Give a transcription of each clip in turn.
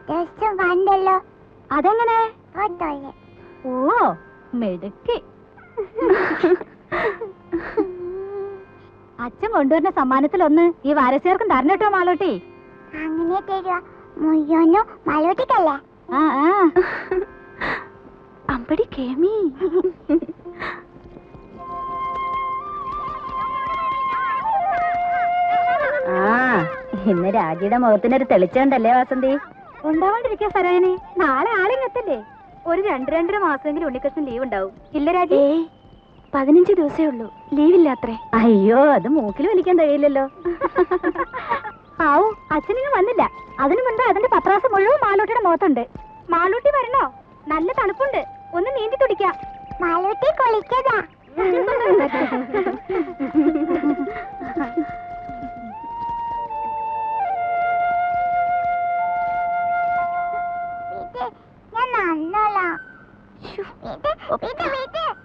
ദിവസം കണ്ടല്ലോ. അതെങ്ങനെ? ഓ മെടുക്കി. അച്ഛൻ കൊണ്ടുവരുന്ന സമ്മാനത്തിലൊന്ന് ഈ വാരസ്യർക്കും തരണട്ടോ മാളോട്ടി. അങ്ങനെ തരുക മുയ്യോനോ മാളോട്ടിക്കല്ലേ? അമ്പടി കേമി. ഇന്ന് രാജിയുടെ മുഖത്തിനൊരു തെളിച്ചുണ്ടല്ലേ വാസന്തി? ഉണ്ടാവാണ്ടിരിക്കാ സരായനെ. നാളെ ആളിങ്ങത്തല്ലേ? ഒരു 2-2.5 മാസമെങ്കിലും ഉണ്ണിക്കൃഷ്ണൻ ലീവ് ഉണ്ടാവും. ഇല്ല രാജി? 15 ദിവസമേ ഉള്ളൂ. ലീവില്ലാത്രേ. അയ്യോ, അത് മൂക്കിൽ വലിക്കാൻ കഴിയില്ലല്ലോ. ആവൂ, അച്ഛനിങ്ങ് വന്നില്ല. അതിനു മുൻപ് അതിന്റെ പത്രാസം മുഴുവൻ മാളൂട്ടിയുടെ മുഖത്തുണ്ട്. മാളൂട്ടി വരണോ? നല്ല തണുപ്പുണ്ട്, ഒന്ന് നീന്തി തുടിക്കാം. മാളൂട്ടി കുളിക്കതാ.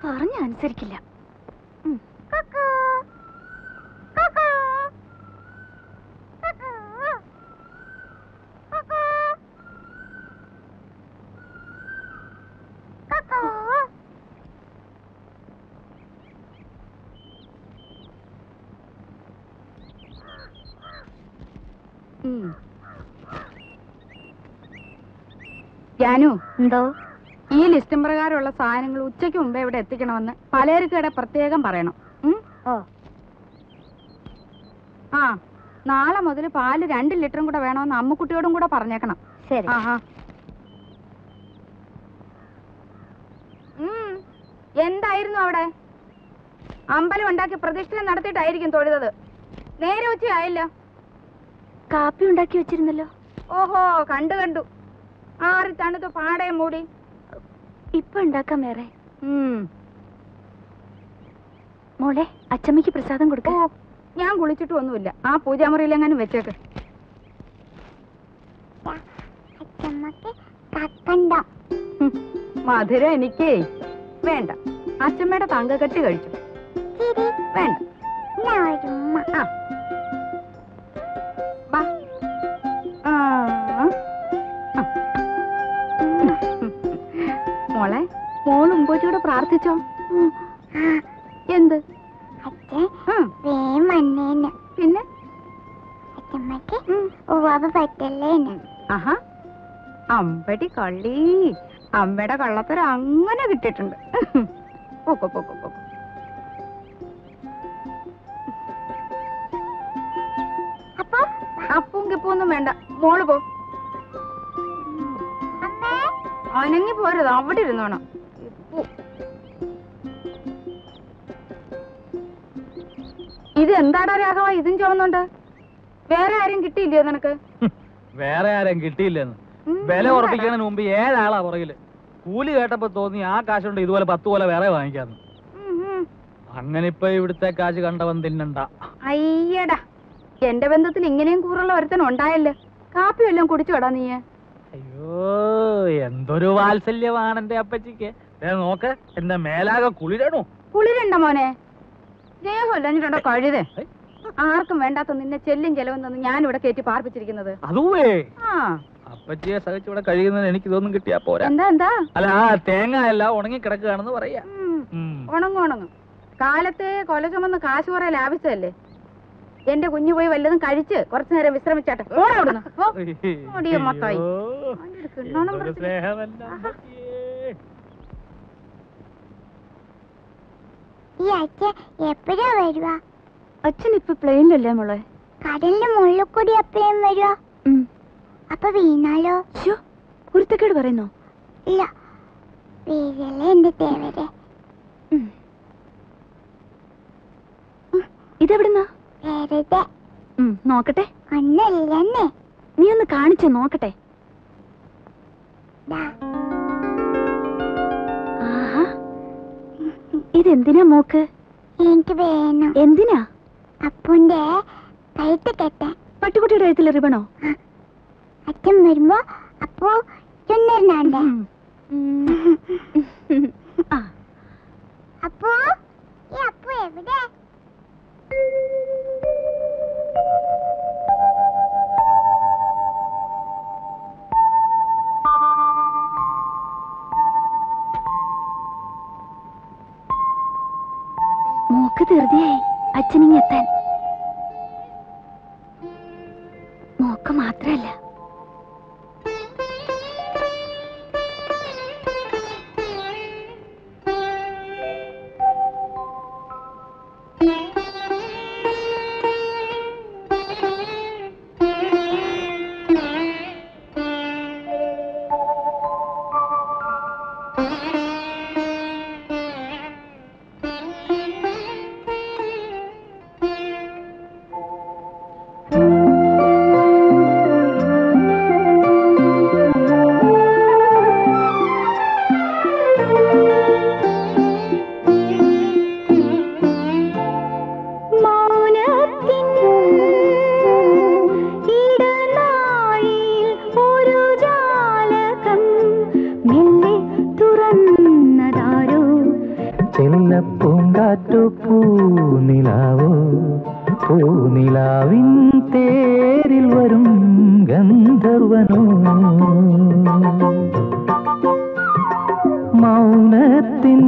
പറഞ്ഞ അനുസരിക്കില്ല. ജാനു, എന്തോ? ഈ ലിസ്റ്റും പ്രകാരമുള്ള സാധനങ്ങൾ ഉച്ചയ്ക്ക് മുമ്പേ ഇവിടെ എത്തിക്കണമെന്ന് പലചരക്കടെ പ്രത്യേകം പറയണം. ആ, നാളെ മുതൽ പാല് 2 ലിറ്ററും കൂടെ വേണമെന്ന് അമ്മുക്കുട്ടിയോടും കൂടെ പറഞ്ഞേക്കണം. ശരി. എന്തായിരുന്നു അവിടെ? അമ്പലം ഉണ്ടാക്കി പ്രതിഷ്ഠ നടത്തിയിട്ടായിരിക്കും തൊഴുതത്. നേരെ ഉച്ചയായല്ലോ. കാപ്പി ഉണ്ടാക്കി വെച്ചിരുന്നല്ലോ. ഓഹോ, കണ്ടു. ആറി തണുത്ത് പാടയും മൂടി. ഇപ്പൊ ഉണ്ടാക്കാം വേറെ. മോളെ, അച്ചമ്മയ്ക്ക് പ്രസാദം കൊടുക്കോ? ഞാൻ കുളിച്ചിട്ട് ഒന്നുമില്ല. ആ പൂജാമുറിയിലെങ്ങാനും വെച്ചേക്ക്. മധുര എനിക്കേ വേണ്ട. അച്ചമ്മയുടെ തങ്കക്കെട്ടി കഴിച്ചു. വേണ്ട. മോളെ, മോൾ ഉമ്പോച്ചിയോട് പ്രാർത്ഥിച്ചോ? എന്ത്? പിന്നെ അമ്പടി കള്ളി. അമ്മയുടെ കള്ളത്തരം അങ്ങനെ കിട്ടിയിട്ടുണ്ട്. അപ്പും കിപ്പൊന്നും വേണ്ട, മോള് പോ. അനങ്ങി പോരുത്, അവിടെ ഇരുന്നോണം. ഇത് എന്താടാ രാഘവ, ഇതും ചുവന്നുണ്ട്? വേറെ ആരും കിട്ടിയില്ലയോ നിനക്ക്? വേറെ ആരും കിട്ടിയില്ലെന്ന് വില ഉറപ്പിക്കുന്നതിന് മുമ്പ് 7 ആളാ പുറകില്. കൂലി കേട്ടപ്പോ തോന്നി ആ കാശുണ്ട് ഇതുപോലെ 10 പോലെ വേറെ വാങ്ങിക്കാന്ന്. അങ്ങനെ ഇപ്പൊ ഇവിടുത്തെ കാശ് കണ്ടവൻ തിന്നണ്ട. അയ്യടാ, എന്റെ ബന്ധത്തിൽ ഇങ്ങനെയും കൂറുള്ള ഒരുത്തൻ ഉണ്ടായല്ലോ. കാപ്പി വല്ലതും കുടിച്ചോടാ നീ? അയ്യോ, എന്തൊരു വാത്സല്യമാണ് എന്റെ അപ്പച്ചിക്ക്. നോക്ക്, എന്റെ മേലാകെ കുളിരണോ? കുളിരണ്ട മോനെ, ദേഹമല്ലോ കഴുതേ. ആർക്കും വേണ്ടാത്ത നിന്നെ ചെല്ലും ചെലവും തന്ന് ഞാനിവിടെ കയറ്റി പാർപ്പിച്ചിരിക്കുന്നത്. അതുവേ അപ്പച്ചിയെ സഹിച്ചിവിടെ കഴിയുന്നത് എനിക്ക് ഇതൊന്നും കിട്ടിയാ പോരാ. എന്താ? അല്ല, ആ തേങ്ങ എല്ലാം ഉണങ്ങി കിടക്കുകയാണെന്ന് പറയാ. ഉണങ്ങും. കാലത്തെ കൊല ചുമന്ന് കാശ് കുറെ ലാഭിച്ചതല്ലേ. എന്റെ കുഞ്ഞു പോയി വല്ലതും കഴിച്ച് കുറച്ചു നേരം വിശ്രമിച്ചാട്ടെ. എപ്പോഴാ വരുക? അച്ഛൻ ഇപ്പൊ പ്ലെയിനിലല്ലേ മോളെ? കടലിന്റെ മുകളിൽ കൂടി എപ്പോഴും വരുക. അപ്പൊ വീണാലോ? കുരുത്തക്കേട് പറയുന്നോ? ഇല്ല, വീഴല്ലേ എന്റെ തേവരെ. ഇതെവിടുന്നാ? വെറുതെ നോക്കട്ടെ. ഒന്നല്ലേ, നീ ഒന്ന് കാണിച്ചു നോക്കട്ടെ. ഇതെന്തിനാ മോക്ക്? എനിക്ക് വേണം. എന്തിനാ? അപ്പുന്റെ കഴുത്ത് കെട്ടാൻ. പട്ടുകുട്ടിയുടെ കഴുത്തിൽ റിബണോ? അച്ഛൻ വരുമ്പോ അപ്പു ചുന്നറിനാണ്ട്. അപ്പു, ഈ അപ്പു എവിടെ? നമുക്ക് ധൃതിയായി അച്ഛനിങ്ങെത്താൻ. മോക്ക് മാത്രല്ല, പൂങ്കാറ്റു പൂനിലാവോ പൂനിലാവിൻ തേരിൽ വരും ഗന്ധർവനോ മൗനത്തിൻ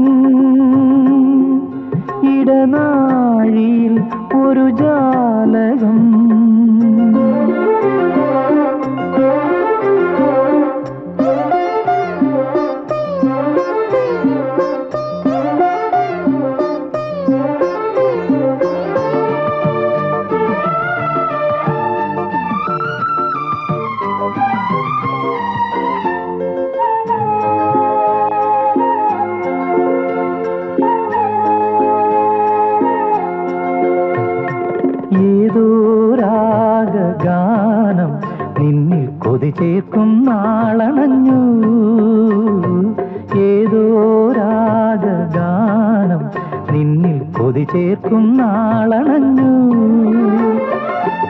ഇടനാഴിയിൽ ഒരു ജാലകം ഗാനം നിന്നിൽ കൊതി ചേർക്കും നാളണഞ്ഞു ഏതോ രാഗഗാനം നിന്നിൽ കൊതി ചേർക്കും നാളണഞ്ഞു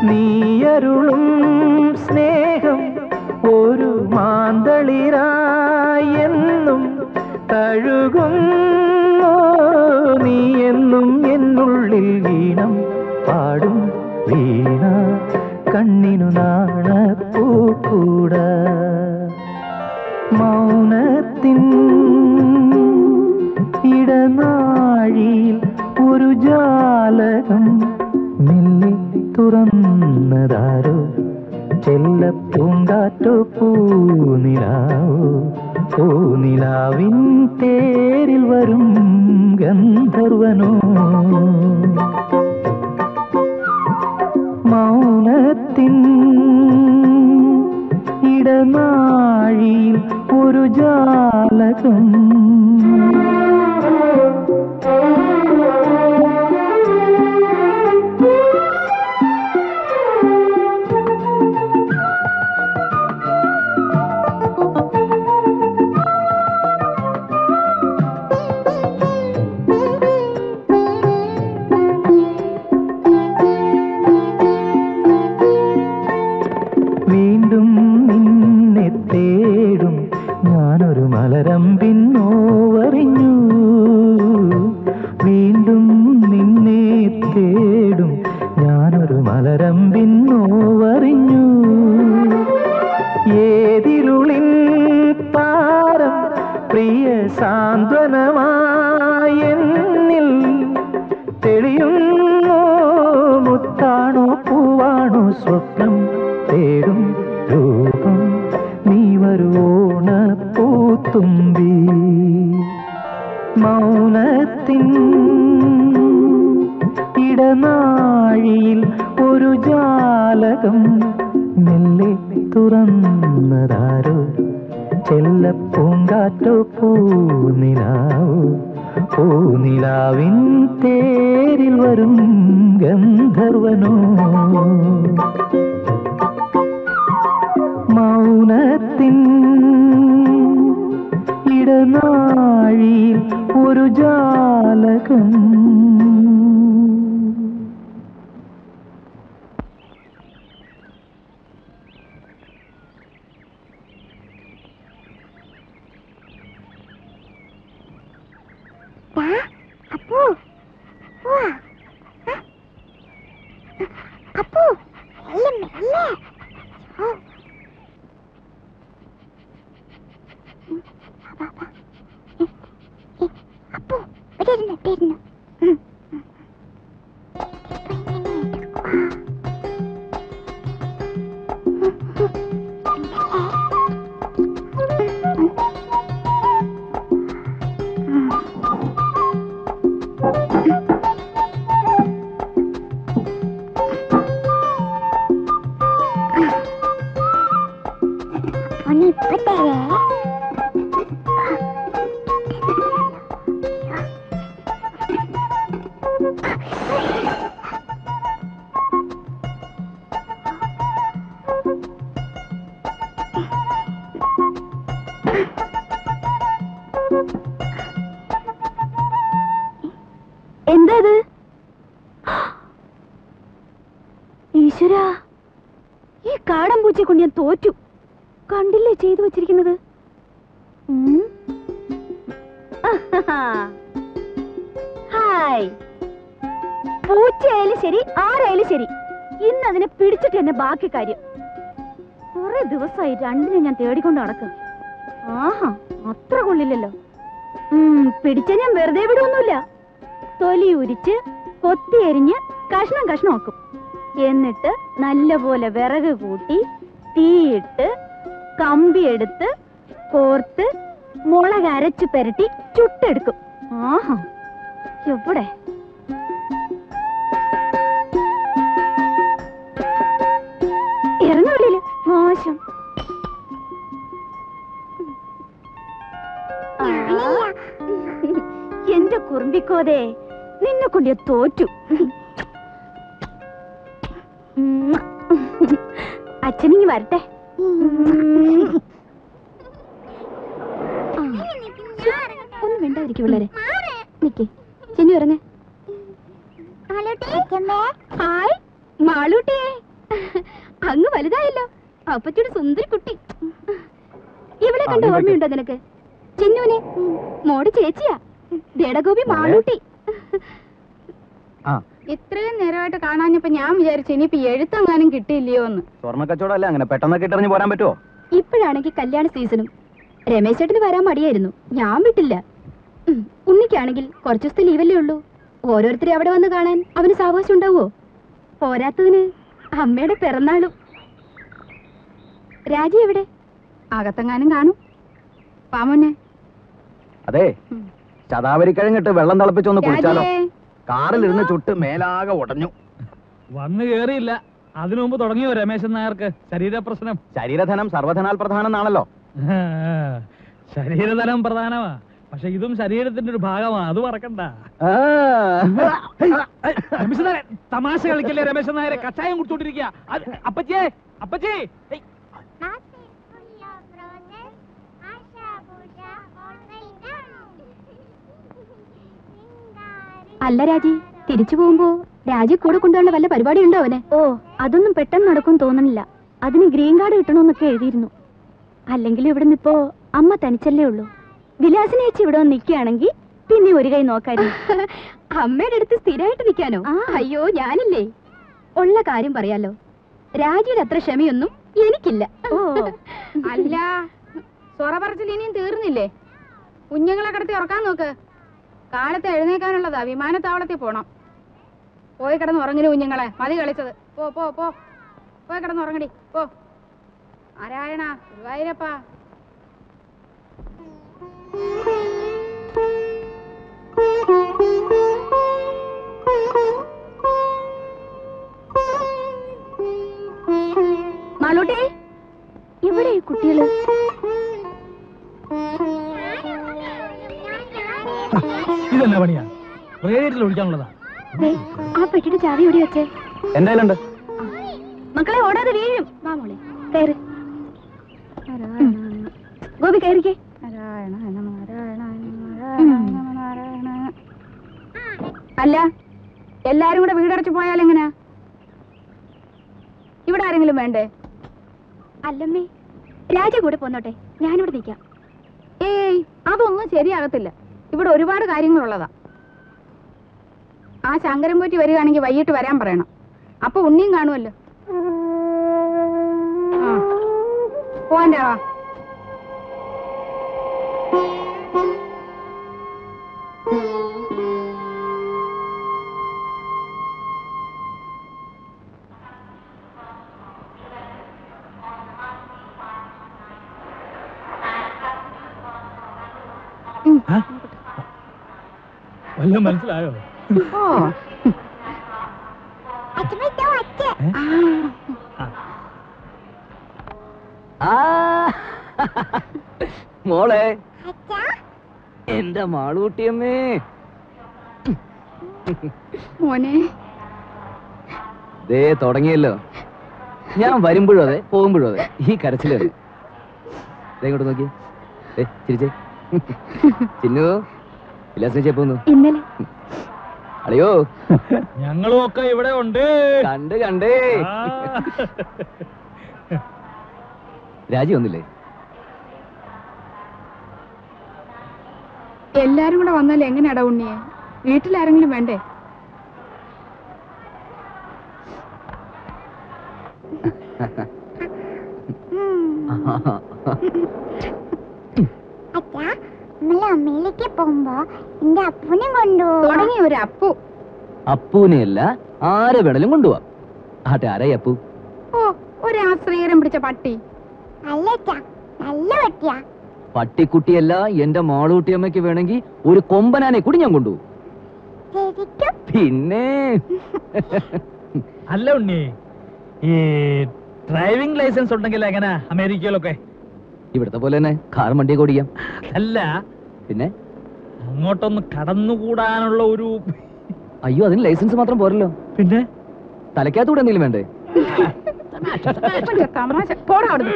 നീയരുളും സ്നേഹം ഒരു മാന്തളിരായെന്നും തഴുകുന്നു നീ എന്നും എന്നുള്ളിൽ വീണം പാടും വീണ കണ്ണിനു നാണപ്പൂക്കൂട മൗനത്തിൻ ഇടനാഴിയിൽ ഒരു ജാലകം മെല്ലെ തുറന്നതാരോ ചെല്ലപ്പൂങ്കാറ്റോ പൂനിലാവോ പൂനിലാവിൻ തേരിൽ വരും ഗന്ധർവനോ മൗനത്തിൻ ഇടനാഴിയിൽ ഒരു ജാലകം വീണ്ടും നിന്നെ തേടും ഞാനൊരു മലരമ്പിൻ നോവറിഞ്ഞു വീണ്ടും നിന്നെ തേടും ഞാനൊരു മലരമ്പിൻ നോവറിഞ്ഞു ഏതിരുളിൻ താരം പ്രിയ സാന്ത്വനമായെന്നിൽ തെളിയുന്നു മുത്താണോ പൂവാണോ സ്വപ്നം തേടും രൂപം നീ വരുവോണ പൂത്തുമ്പി മൗനത്തിൻ ഇടനാഴിയിൽ ഒരു ജാലകം മെല്ലെ തുറന്നതാരോ ചെല്ലപ്പൂങ്കാറ്റോ പൂനിലാവോ പൂനിലാവിൻ തേരിൽ വരും ഗന്ധർവനോ മൗനത്തിൻ ഇടനാഴിയിൽ ഒരു ജാലകം അപ്പു അപ്പു മെല്ലെ അപ്പു വരുന്നു ഒന്ന് ഇപ്പൊ തരേ. എന്താ ഇത്? ഈശ്വരാ, ഈ കാടൻ പൂച്ചയെ കൊണ്ട് ഞാൻ തോറ്റു. കണ്ടില്ലേ ചെയ്തു വെച്ചിരിക്കുന്നത്? ഹായ്. പൂച്ചയായാലും ശരി ആരായാലും ശരി, ഇന്ന് അതിനെ പിടിച്ചിട്ട് തന്നെ ബാക്കി കാര്യം. കുറെ ദിവസമായി രണ്ടിനെ ഞാൻ തേടിക്കൊണ്ട് നടക്കും. ആഹാ, അത്ര കൊള്ളില്ലല്ലോ. പിടിച്ച ഞാൻ വെറുതെ വിടുവൊന്നുമില്ല. തൊലി ഉരിച്ച് കൊത്തി എരിഞ്ഞ് കഷ്ണം കഷ്ണമാക്കും. എന്നിട്ട് നല്ലപോലെ വിറക് കൂട്ടി തീയിട്ട് കമ്പിയെടുത്ത് കോർത്ത് മുളക് അരച്ചു പെരട്ടി ചുട്ടെടുക്കും. ആഹാ, എവിടെ? ഇറങ്ങില്ല, മോശം. എന്റെ കുറുമ്പിക്കോതേ, നിന്നെ കൊണ്ട് ഞാൻ തോറ്റു. അച്ഛനിങ്ങി വരട്ടെ. ഒന്നും വേണ്ടായിരിക്കും പിള്ളേരെ. നിക്കേ, ചെന്നു ഇറങ്ങ. ഹായ് മാളൂട്ടിയെ, അങ്ങ് വലുതായല്ലോ. അപ്പച്ചയുടെ സുന്ദരി കുട്ടി. ഇവളെ കണ്ട ഓർമ്മയുണ്ടോ നിനക്ക്? ചെന്നുവിനെ മോടെ ചേച്ചിയാ, ദേടഗോപി മാളൂട്ടി. ഇത്രയും നേരമായിട്ട് കാണാഞ്ഞപ്പോ ഞാൻ വിചാരിച്ചു ഇനിയിപ്പോ എഴുത്തെങ്ങാനും കിട്ടിയില്ലയോ എന്ന്. സ്വർണ്ണ കച്ചവടം അല്ലേ, അങ്ങനെ പെട്ടെന്ന് കിട്ടറിഞ്ഞ് പോരാൻ പറ്റുമോ? ഇപ്പോഴാണെങ്കിൽ കല്യാണ സീസണും. രമേശ് ചേട്ടന് വരാൻ മടിയായിരുന്നു, ഞാൻ വിട്ടില്ല. ഉണ്ണിക്കാണെങ്കിൽ കുറച്ചു ദിവസത്തെ ലീവല്ലേ ഉള്ളൂ. ഓരോരുത്തരെ അവിടെ വന്ന് കാണാൻ അവന് സാവകാശം ഉണ്ടാവോ? പോരാത്തതിന് അമ്മയുടെ പിറന്നാളും. രാജി എവിടെ? അകത്തെങ്ങാനും കാണും. പാമോനെ. അതെ, ശതാവരിക്കഴിഞ്ഞിട്ട് വെള്ളം തിളപ്പിച്ചൊന്ന് കുളിച്ചാലോ? കാറിലിരുന്ന് ചുട്ട് മേലാകെ ഉടഞ്ഞു. വന്നു കേറിയില്ല, അതിനു മുമ്പ് തുടങ്ങിയോ രമേശൻ നായർക്ക് ശരീരപ്രശ്നം? ശരീരധനം സർവധനാൽ പ്രധാനം എന്നാണല്ലോ. ശരീരധനം പ്രധാനമാ, പക്ഷെ ഇതും ശരീരത്തിന്റെ ഒരു ഭാഗമാ, അത് മറക്കണ്ട. രമേശൻ നായരെ, തമാശ കളിക്കല്ലേ രമേശൻ നായരെ? കഷായം കുടിച്ചോണ്ടിരിക്കുക. അപ്പച്ചേ, അപ്പച്ചേ. അല്ല രാജി, തിരിച്ചു പോകുമ്പോ രാജി കൂടെ കൊണ്ടുള്ള വല്ല പരിപാടി ഉണ്ടോ അവനെ? ഓ, അതൊന്നും പെട്ടെന്ന് നടക്കും തോന്നുന്നില്ല. അതിന് ഗ്രീൻ കാർഡ് കിട്ടണമെന്നൊക്കെ എഴുതിയിരുന്നു. അല്ലെങ്കിൽ ഇവിടുന്ന് ഇപ്പോ അമ്മ തനിച്ചല്ലേ ഉള്ളൂ. വിലാസിനെ ചേച്ചി ഇവിടെ വന്ന് നിൽക്കുകയാണെങ്കിൽ പിന്നെ ഒരു കൈ നോക്കായിരുന്നു. അമ്മയുടെ അടുത്ത് സ്ഥിരമായിട്ട് നിൽക്കാനോ? അയ്യോ, ഞാനില്ലേ. ഉള്ള കാര്യം പറയാലോ, രാജിയുടെ അത്ര ക്ഷമയൊന്നും എനിക്കില്ല. ഓ അല്ല, സൊറ പറച്ചിൽ ഇനിയും തീർന്നില്ലേ? കുഞ്ഞുങ്ങളെ കിടത്തി ഉറക്കാൻ നോക്ക്. കാലത്ത് എഴുന്നേക്കാനുള്ളതാ, വിമാനത്താവളത്തിൽ പോണം. പോയി കിടന്ന് ഉറങ്ങിന് കുഞ്ഞുങ്ങളെ, മതി കളിച്ചത്. പോ പോ പോ, പോയി കിടന്ന് ഉറങ്ങടി, പോ. നാരായണ ഗുരുവായൂരപ്പാ. മാളൂട്ടി, ഇവിടെ ഈ കുട്ടികള്? ഇതെന്നാ പണിയാ? റേഡിയേറ്ററിൽ ഒഴിക്കാനുള്ളതാ. ആ പെട്ടിയുടെ ചാവി എവിടെ വെച്ചേ? എന്തായാലും മക്കളെ, ഓടാതെ വീഴും. വാ മോളെ, കയറി. ഗോപി കയറിക്കേ. അല്ല, എല്ലാരും കൂടെ വീടടച്ചു പോയാൽ എങ്ങനെയാ? ഇവിടെ ആരെങ്കിലും വേണ്ടേ? അല്ലമ്മേ, രാജ കൂടെ പോന്നോട്ടെ, ഞാനിവിടെ നിൽക്കാം. ഏയ്, അതൊന്നും ശരിയാകത്തില്ല. ഇവിടെ ഒരുപാട് കാര്യങ്ങളുള്ളതാ. ആ ശങ്കരൻ പോറ്റി വരികയാണെങ്കിൽ വൈകിട്ട് വരാൻ പറയണം. അപ്പൊ ഉണ്ണിയും കാണുമല്ലോ. പോവാൻ്റെ വാ. വല്ലതും മനസ്സിലായോ? ആ മോളെ അച്ഛാ എന്റെ മാളൂട്ടിയമ്മേ. മോനെ ദേ തുടങ്ങിയല്ലോ. ഞാൻ വരുമ്പോഴും അതെ പോകുമ്പോഴും അതെ ഈ കരച്ചിലല്ലേ. ഇങ്ങോട്ട് നോക്കി ചിരിച്ചേ. ചിന്നു വിലാസിനെ ചെപ്പോന്നു ഇന്നലെ അളിയോ. ഞങ്ങളും ഒക്കെ ഇവിടെ ഉണ്ട്. കണ്ടേ രാജി ഒന്നില്ലേ? എല്ലാരും കൂടെ വന്നാൽ എങ്ങനെയാടാ ഉണ്ണിയെ? വീട്ടിലാരെങ്കിലും വേണ്ടേ? അച്ഛാ നമ്മള് അമ്മയിലേക്ക് പോകുമ്പോ എന്റെ അപ്പൂനെ കൊണ്ടുപോകും. തുടങ്ങി ഒരു അപ്പു. അപ്പൂനെയല്ല ആരെ വേണേലും കൊണ്ടുപോവാം. ആട്ടെ ആരായി അപ്പു? ഓ ഒരു ആശ്രീകരം പിടിച്ച പട്ടി. അല്ല അച്ഛാ നല്ല പറ്റിയാ. പട്ടിക്കുട്ടിയല്ല, എന്റെ മാളൂട്ടിയമ്മയ്ക്ക് വേണമെങ്കിൽ ഒരു കൊമ്പനാനെ കൂടി ഞാൻ കൊണ്ടുപോകും. ശരിക്കും പിന്നെ അല്ല ഉണ്ണി, ഈ ഡ്രൈവിംഗ് ലൈസൻസ് ഉണ്ടെങ്കിൽ എങ്ങനെ അമേരിക്കയിലൊക്കെ? ഇവിടത്തെ പോലെ തന്നെ കാർ വണ്ടിയൊക്കെ ഓടിക്കാം. അല്ല, പിന്നെ അങ്ങോട്ടൊന്ന് കടന്നുകൂടാനുള്ള ഒരു... അയ്യോ അതിന് ലൈസൻസ് മാത്രം പോരല്ലോ. പിന്നെ തലയ്ക്കകത്തൂടെ എന്തെങ്കിലും വേണ്ടേ? തമാശ പോടാ അവിടുന്ന്.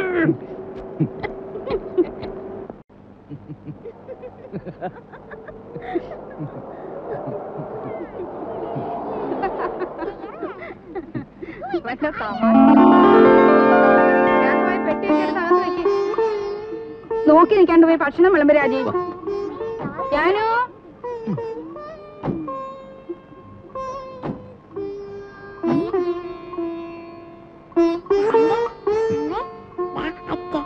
നോക്കി നിൽക്കാണ്ട് പോയി ഭക്ഷണം വിളമ്പ് രാജി. ഞാനോ അച്ഛൻ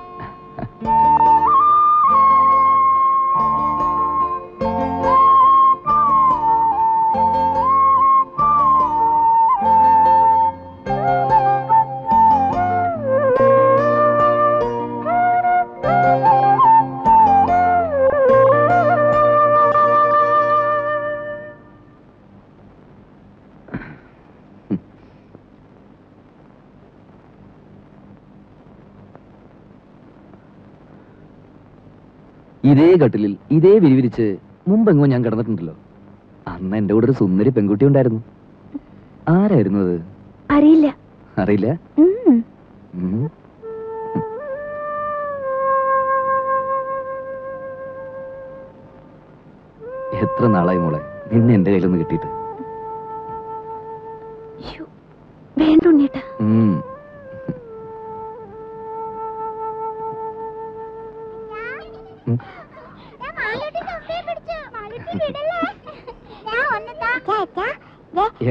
ഇതേ കട്ടിലിൽ ഇതേ വിരിവിരിച്ച് മുമ്പെങ്ങോ ഞാൻ കിടന്നിട്ടുണ്ടല്ലോ. അന്ന് എന്റെ കൂടെ ഒരു സുന്ദരി പെൺകുട്ടി ഉണ്ടായിരുന്നു. ആരായിരുന്നു അത്? അറിയില്ല. അറിയില്ല? എത്ര നാളായി മോളെ നിന്നെ എന്റെ കയ്യിലൊന്ന് കിട്ടിയിട്ട്. വേണ്ട ഉണ്ണിയേട്ടാ.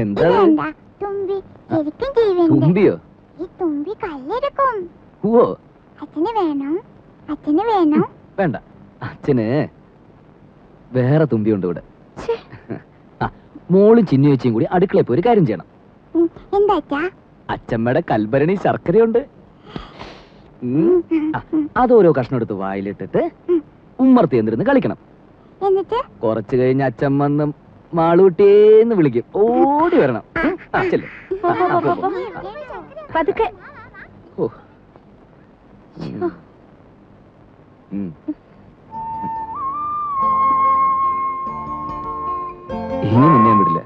എന്താ തുമ്പി ശരിക്കും ജീവനുണ്ട്. തുമ്പിയോ? ഈ തുമ്പി കല്ലെടുക്കും. ഓ അച്ഛന് വേണം, അച്ഛന് വേണം. വേണ്ട, അച്ഛന് വേറെ തുമ്പിയുണ്ട് ഇവിടെ. മോളും ചിന്നു ചേച്ചിയും കൂടി അടുക്കളയിൽ പോയി ഒരു കാര്യം ചെയ്യണം. എന്താ അച്ഛാ? അച്ഛമ്മയുടെ കൽഭരണി ശർക്കരയുണ്ട്. അതോരോ കഷ്ണം എടുത്ത് വായിലിട്ടിട്ട് ഉമ്മർത്തി എന്തിരുന്ന് കളിക്കണം. എന്നിട്ട് കുറച്ചു കഴിഞ്ഞ് അച്ഛമ്മ മാളൂട്ടിയേന്ന് വിളിക്കും. ഓടി വരണം. ചെല്ലേ. പതുക്കെ. ഓ ഇനി നിന്നെ വിടില്ല.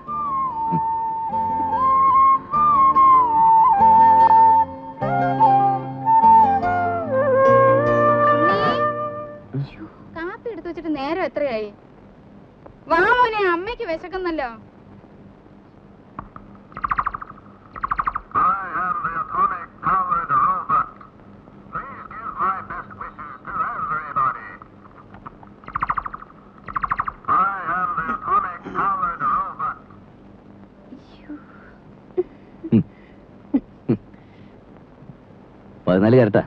കാപ്പി എടുത്തു വെച്ചിട്ട് നേരം എത്രയായി? വാ മോനെ, അമ്മയ്ക്ക് വിശക്കുന്നല്ലോ. പതിനാല് കരട്ടാ.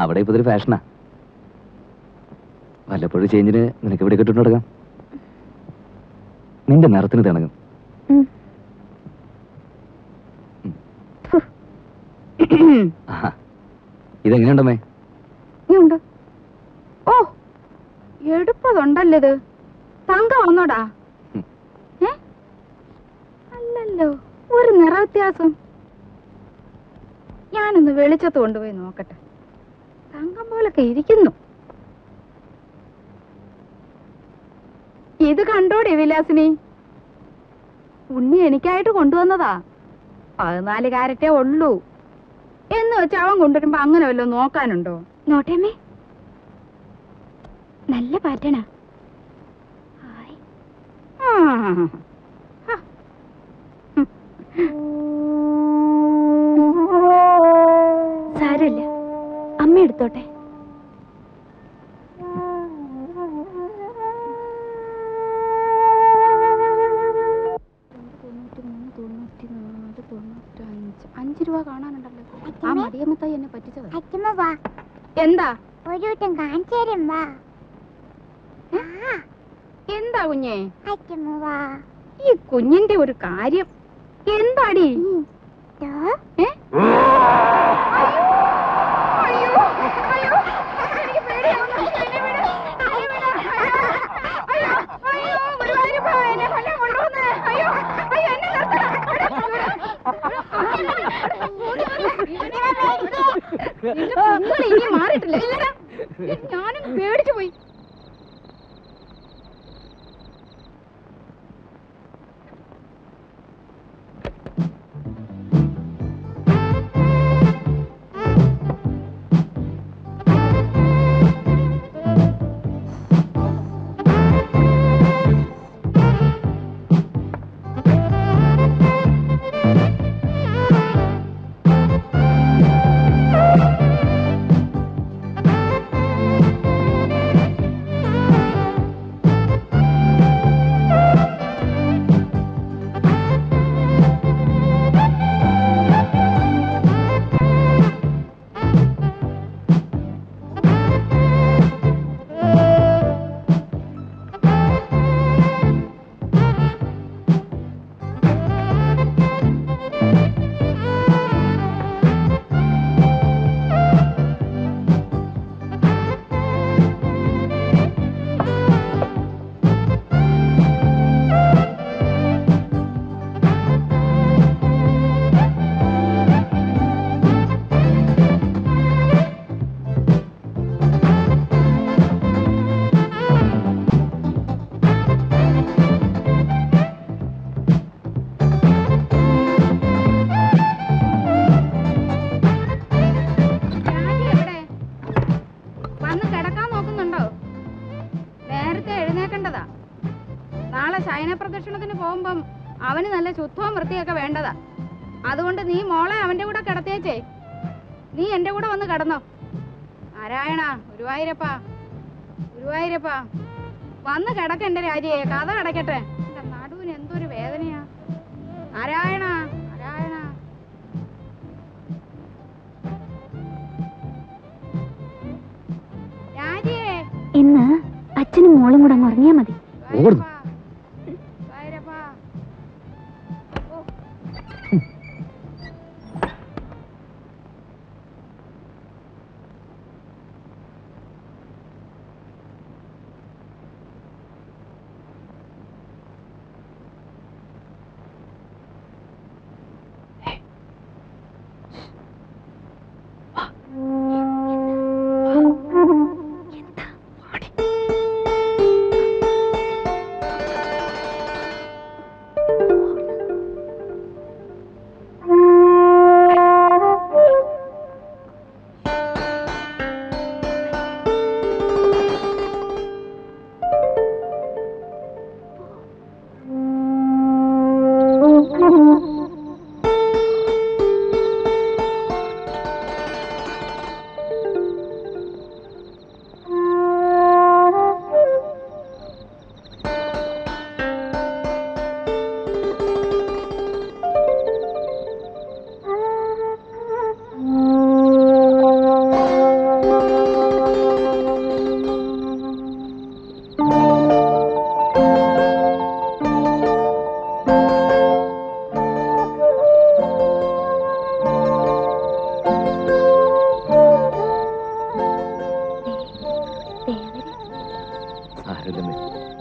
അവിടെ ഇപ്പൊ ഒരു ഫാഷനാ. വല്ലപ്പോഴും ചേഞ്ചിന് നിനക്ക് ഇവിടെ കിട്ടുന്നു തുടങ്ങാം. നിന്റെ നിറത്തിന് തിണങ്ങും. ഇതെങ്ങനെയുണ്ടമ്മേ? ഓ എടുപ്പതുണ്ടല്ലോ ഇത്. തങ്കം വന്നോടാ? അല്ലല്ലോ, ഒരു നിറ വ്യത്യാസം. ഞാനൊന്ന് വെളിച്ചത്ത് കൊണ്ടുപോയി നോക്കട്ടെ. തങ്കം പോലൊക്കെ ഇരിക്കുന്നു. ഇത് കണ്ടോടെ വിലാസിനി, ഉണ്ണി എനിക്കായിട്ട് കൊണ്ടുവന്നതാ. 14 കാരറ്റേ ഉള്ളൂ എന്ന് വെച്ച് അവൻ കൊണ്ടുവരുമ്പോ അങ്ങനെ വല്ലോ നോക്കാനുണ്ടോ? നോട്ടേമ്മേ, നല്ല പാറ്റേണാ. സാരമില്ല, അമ്മ എടുത്തോട്ടെ. $5 കാണാനുണ്ടല്ലോ. ആ മടിയമ്മത്തായി എന്നെ പറ്റിച്ചത്. അച്ഛമ്മ വാ, എന്താ ഒരു വട്ടം കാണിച്ചു തരും വാ. എന്താ കുഞ്ഞേ? അച്ഛമ്മ വാ. ഈ കുഞ്ഞിന്റെ ഒരു കാര്യം എന്താടി? ദോ. ഏ? അയ്യോ, അയ്യോ, അയ്യോ, എനിക്ക് പേടിയാവുന്നു. എന്നെ വിട്, എന്നെ വിട്. അയ്യോ, അയ്യോ, ഗുരുവായൂരപ്പാ, എന്നെ കൊല്ലാൻ കൊണ്ടുവന്നേ. അയ്യോ, അയ്യോ, എന്നെ നിർത്തണം. നിങ്ങൾ ഇനി മാറിയിട്ടില്ല. ഞാനും പേടിച്ചു പോയി. ശയനപ്രദക്ഷിണത്തിന് പോകുമ്പം അവന് നല്ല ശുദ്ധവും വൃത്തിയൊക്കെ വേണ്ടതാ. അതുകൊണ്ട് നീ മോളെ അവന്റെ കൂടെ കിടത്തിയേച്ചേ. നീ എന്റെ കൂടെ വന്ന് കിടന്നോ. നാരായണ, ഗുരുവായൂരപ്പാ, ഗുരുവായൂരപ്പാ, വന്ന് കിടക്ക എന്റെ രാജിയെ. കഥ കിടക്കട്ടെ. എന്റെ നടുവിന് എന്തൊരു വേദനയാ. നാരായണ, നാരായണ. രാജിയെ, ഇന്ന് അച്ഛനും മോളും കൂടെ അങ്ങ് ഉറങ്ങിയാ മതി.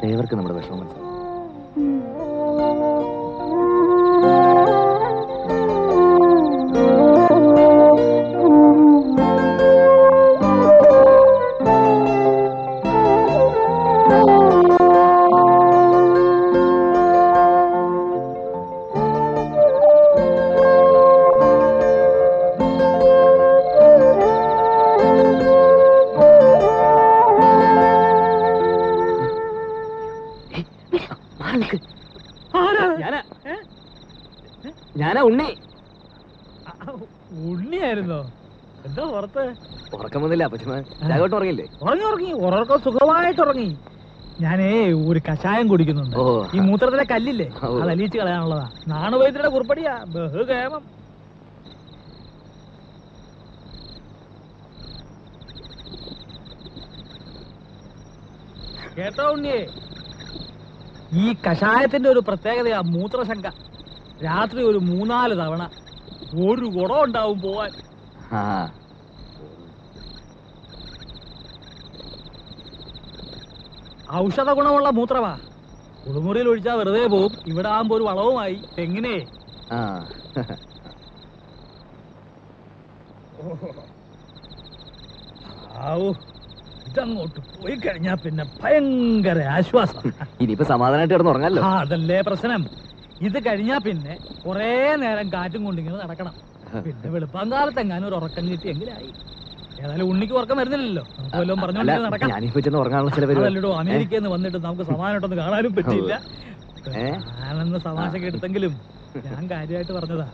ദേവർക്ക് നമ്മുടെ വിഷമം മനസ്സിലാവും. ഞാനാ ഉണ്ണി. ഉണ്ണിയായിരുന്നോ? എന്താ പുറത്ത്? ഉറക്കം വന്നില്ല അപ്പച്ചമ്മ. രാഘവട്ട് ഉറങ്ങില്ലേ? ഉറങ്ങി ഉറക്കം സുഖമായിട്ട് ഉറങ്ങി. ഞാനേ ഒരു കഷായം കുടിക്കുന്നുണ്ട്. ഈ മൂത്രത്തിലെ കല്ലില്ലേ, അത് അലിയിച്ച് കളയാനുള്ളതാ. നാണുവൈദ്യരുടെ കുറിപ്പടിയാ, ബഹുകേമം. കേട്ടോ ഉണ്ണിയേ, ഈ കഷായത്തിന്റെ ഒരു പ്രത്യേകതയാ മൂത്രശങ്ക. രാത്രി ഒരു 3-4 തവണ ഒരു കുടം ഉണ്ടാവും പോവാൻ. ഔഷധ ഗുണമുള്ള മൂത്രമാ. കുളിമുറിയിൽ ഒഴിച്ചാ വെറുതെ പോവും. ഇവിടെ ആകുമ്പോ ഒരു വളവുമായി. എങ്ങനെ ഇതങ്ങോട്ട് പോയി കഴിഞ്ഞാ പിന്നെ ഭയങ്കര ആശ്വാസം. ഇനിയിപ്പോ സമാധാനമായിട്ട് കിടന്ന് ഉറങ്ങാലോ. അതല്ലേ പ്രശ്നം. ഇത് കഴിഞ്ഞാ പിന്നെ കൊറേ നേരം കാറ്റും കൊണ്ടിങ്ങനെ നടക്കണം. പിന്നെ വെളുപ്പാങ്കാലത്തെങ്ങാനും ഒരു ഉറക്കം കിട്ടിയെങ്കിലായി. ഏതായാലും ഉണ്ണിക്ക് ഉറക്കം വരുന്നില്ലല്ലോ. നമുക്ക് വല്ലതും പറഞ്ഞോണ്ട് നടക്കാം. അതല്ലോ അമേരിക്കയിൽ നിന്ന് വന്നിട്ട് നമുക്ക് സമാധാനമായിട്ടൊന്ന് കാണാനും പറ്റില്ല. ഞാനെന്ന് സമാശൊക്കെ എടുത്തെങ്കിലും ഞാൻ കാര്യമായിട്ട് പറഞ്ഞതാ.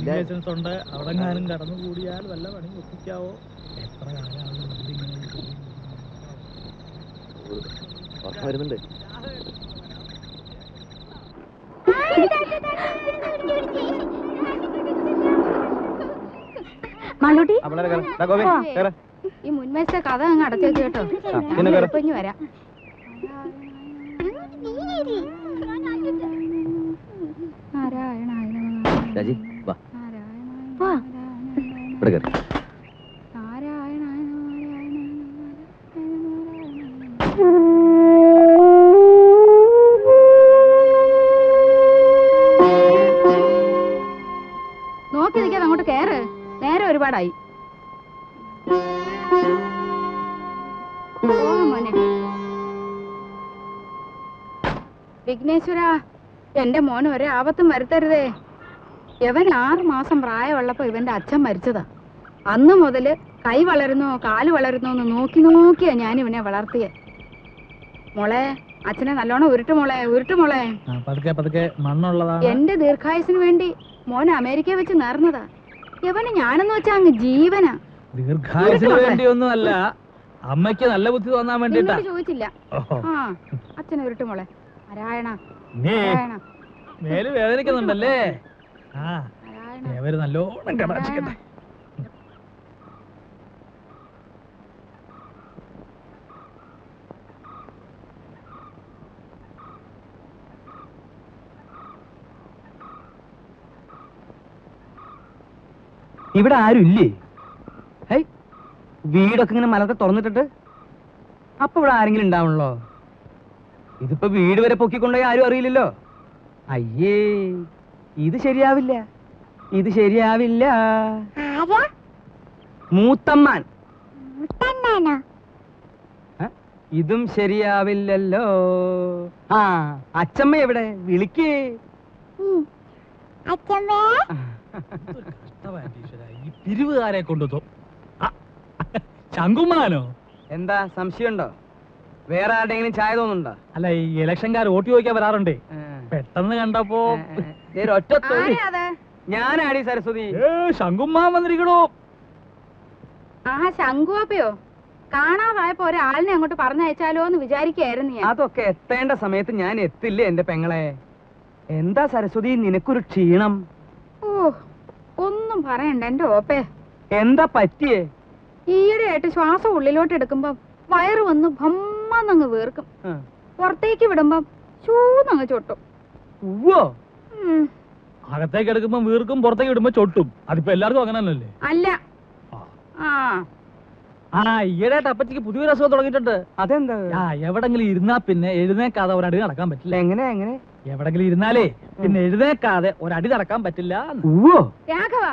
ലൈസൻസ് ഉണ്ട്, അവിടെങ്ങാനും കടന്നു കൂടിയാൽ വല്ല പണി ഒപ്പിക്കാവോ? എത്ര കാലമാണ് വരുന്നുണ്ട്. മാളൂട്ടി, ഈ മുൻവശത്തെ കഥ അങ്ങ് അടച്ചേക്ക് കേട്ടോ. ഇനി വരാം. രാജി വാ. നോക്കി നിൽക്കാതെ അങ്ങോട്ട് കേറ്. നേരെ ഒരുപാടായി. വിഘ്നേശ്വര, എന്റെ മോന് ഒരേ ആപത്തും വരുത്തരുതേ. ഇവൻ 6 മാസം പ്രായമുള്ളപ്പോ ഇവന്റെ അച്ഛൻ മരിച്ചതാ. അന്ന് മുതല് കൈ വളരുന്നോ കാല് വളരുന്നോ എന്ന് നോക്കി നോക്കിയാ ഞാൻ ഇവനെ വളർത്തിയ. മോളെ, അച്ഛനെ നല്ലോണം ഉരുട്ട് മോളെ, ഉരുട്ട് മോളെ. എന്റെ ദീർഘായുസിന് വേണ്ടി മോനെ അമേരിക്ക വെച്ച് നേർന്നതാ. ഇവന് ഞാനെന്ന് വെച്ചാ അങ്ങ് ജീവനാ. ദീർഘായുസിന് വേണ്ടിയൊന്നും അല്ല, അമ്മയ്ക്ക് നല്ല ബുദ്ധി തോന്നാൻ വേണ്ടിട്ടാ. ചോദിച്ചില്ല. ആ, അച്ഛനെ ഉരുട്ട് മോളെ. നാരായണ, മേല് വേദനിക്കുന്നുണ്ടല്ലേ? ആ, അവര് നല്ലോണം കടാക്ഷിക്കട്ടെ. ഇവിടെ ആരും ഇല്ലേ? വീടൊക്കെ ഇങ്ങനെ മലത്തെ തുറന്നിട്ടിട്ട് അപ്പൊ ഇവിടെ ആരെങ്കിലും ഉണ്ടാവണല്ലോ. ഇതിപ്പോ വീട് വരെ പൊക്കിക്കൊണ്ടുപോയി ആരും അറിയില്ലല്ലോ. അയ്യേ, ഇത് ശരിയാവില്ല, ഇത് ശരിയാവില്ല. മൂത്തമ്മാൻ. ഇതും ശരിയാവില്ലല്ലോ. ആ, അച്ചമ്മ എവിടെ? വിളിക്കേ. ഈ പിരിവുകാരെ കൊണ്ടു ശങ്കുമാനോ? എന്താ സംശയമുണ്ടോ? വേറെ ആരുടെങ്കിലും ചായ തോന്നുന്നുണ്ടോ? അല്ല, ഈ ഇലക്ഷൻകാർ വോട്ട് ചോദിക്കാൻ വരാറുണ്ടേ. പെട്ടെന്ന് കണ്ടപ്പോ ഒറ്റ ഞാനാടി സരസ്വതി. ശങ്കുമാൻ വന്നിരിക്കണോ? ആ, ശങ്കുവാപ്പയോ? കാണാതായപ്പോ ഒരാളിനെ അങ്ങോട്ട് പറഞ്ഞയച്ചാലോ എന്ന് വിചാരിക്കായിരുന്നു ഞാൻ. അതൊക്കെ എത്തേണ്ട സമയത്ത് ഞാൻ എത്തില്ലേ എന്റെ പെങ്ങളെ. എന്താ സരസ്വതി നിനക്കൊരു ക്ഷീണം? ഓ, ഒന്നും പറയണ്ട എന്റെ ഓപ്പേ. എന്താ പറ്റിയേ? ഈയിടെയായിട്ട് ശ്വാസം ഉള്ളിലോട്ട് എടുക്കുമ്പം വയറ് വന്ന് ഭമ്മന്നങ്ങ് വീർക്കും. പുറത്തേക്ക് വിടുമ്പം ചൂന്നങ്ങ് ചൊട്ടും. അകത്തേക്ക് എടുക്കുമ്പോ വീർക്കും, പുറത്തേക്ക് വിടുമ്പോ ചൊട്ടും. അതിപ്പോ എല്ലാവർക്കും അങ്ങനെ തന്നെയല്ലേ? അല്ല. ആ, ഈയിടെയായിട്ട് അപ്പച്ചിക്ക് പുതിയൊരു അസുഖം തുടങ്ങിയിട്ടുണ്ട്. അതെന്താ? എവിടെങ്കിലും ഇരുന്നാ പിന്നെ എഴുന്നേക്കാതെ ഒരടി നടക്കാൻ പറ്റില്ല. എങ്ങനെ എങ്ങനെ? എവിടെങ്കിലും ഇരുന്നാലേ പിന്നെ എഴുന്നേക്കാതെ ഒരടി നടക്കാൻ പറ്റില്ല. രാഘവ,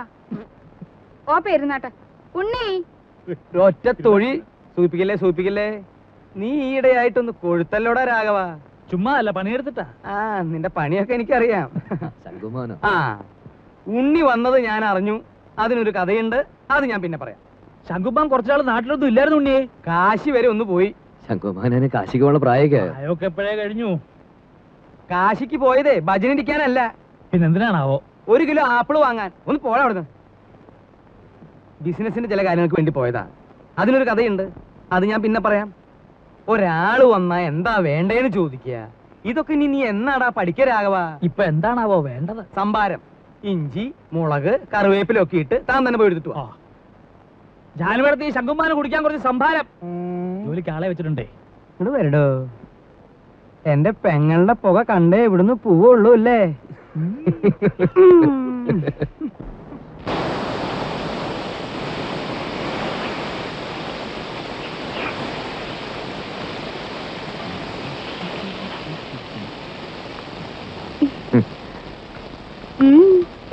ഓപ്പ ഇരുന്നാട്ടെ. ഉണ്ണി, ഒറ്റ തൊഴി. സൂപ്പിക്കല്ലേ സൂപ്പിക്കല്ലേ. നീ ഈയിടെയായിട്ടൊന്ന് കൊഴുത്തല്ലോടാ രാഘവ. ചുമ്മാ അല്ല, പണിയെടുത്തിട്ടാ. ആ, നിന്റെ പണിയൊക്കെ എനിക്കറിയാം. ആ, ഉണ്ണി വന്നത് ഞാൻ അറിഞ്ഞു. അതിനൊരു കഥയുണ്ട്, അത് ഞാൻ പിന്നെ പറയാം. ശങ്കുമാൻ കുറച്ചാൾ നാട്ടിലൊന്നും ഇല്ലായിരുന്നു ഉണ്ണിയെ. കാശി വരെ ഒന്ന് പോയി. ശങ്കുമാനെ കാശിക്കുള്ള പ്രായമൊക്കെ പ്രായമൊക്കെ എപ്പോഴേ കഴിഞ്ഞു. കാശിക്ക് പോയതേ ഭജനിരിക്കാനല്ല. പിന്നെന്തിനാണാവോ? 1 കിലോ ആപ്പിള് വാങ്ങാൻ. ഒന്ന് പോടാ അവിടുന്ന്. ബിസിനസിന്റെ ചില കാര്യങ്ങൾക്ക് വേണ്ടി പോയതാ. അതിനൊരു കഥയുണ്ട്, അത് ഞാൻ പിന്നെ പറയാം. ഒരാള് വന്നാ എന്താ വേണ്ടേന്ന് ചോദിക്കുക. ഇതൊക്കെ നീ എന്നാടാ പഠിക്കരാകവാ? ഇപ്പൊ എന്താണാവോ വേണ്ടത്? സംഭാരം, ഇഞ്ചി, മുളക്, കറിവേപ്പിലൊക്കെ ഇട്ട് താൻ തന്നെ പോയി എടുത്തിട്ട് വാ. ജാനുവരത്തി ശങ്കുമാന കുടിക്കാൻ കുറച്ച് സംഭാരം. ജോലിക്ക് ആളെ വെച്ചിട്ടുണ്ടേ. ഇങ്ങോട്ട് വരടോ. എന്റെ പെങ്ങളുടെ പുക കണ്ടേ ഇവിടുന്ന് പോവുള്ളൂ അല്ലേ?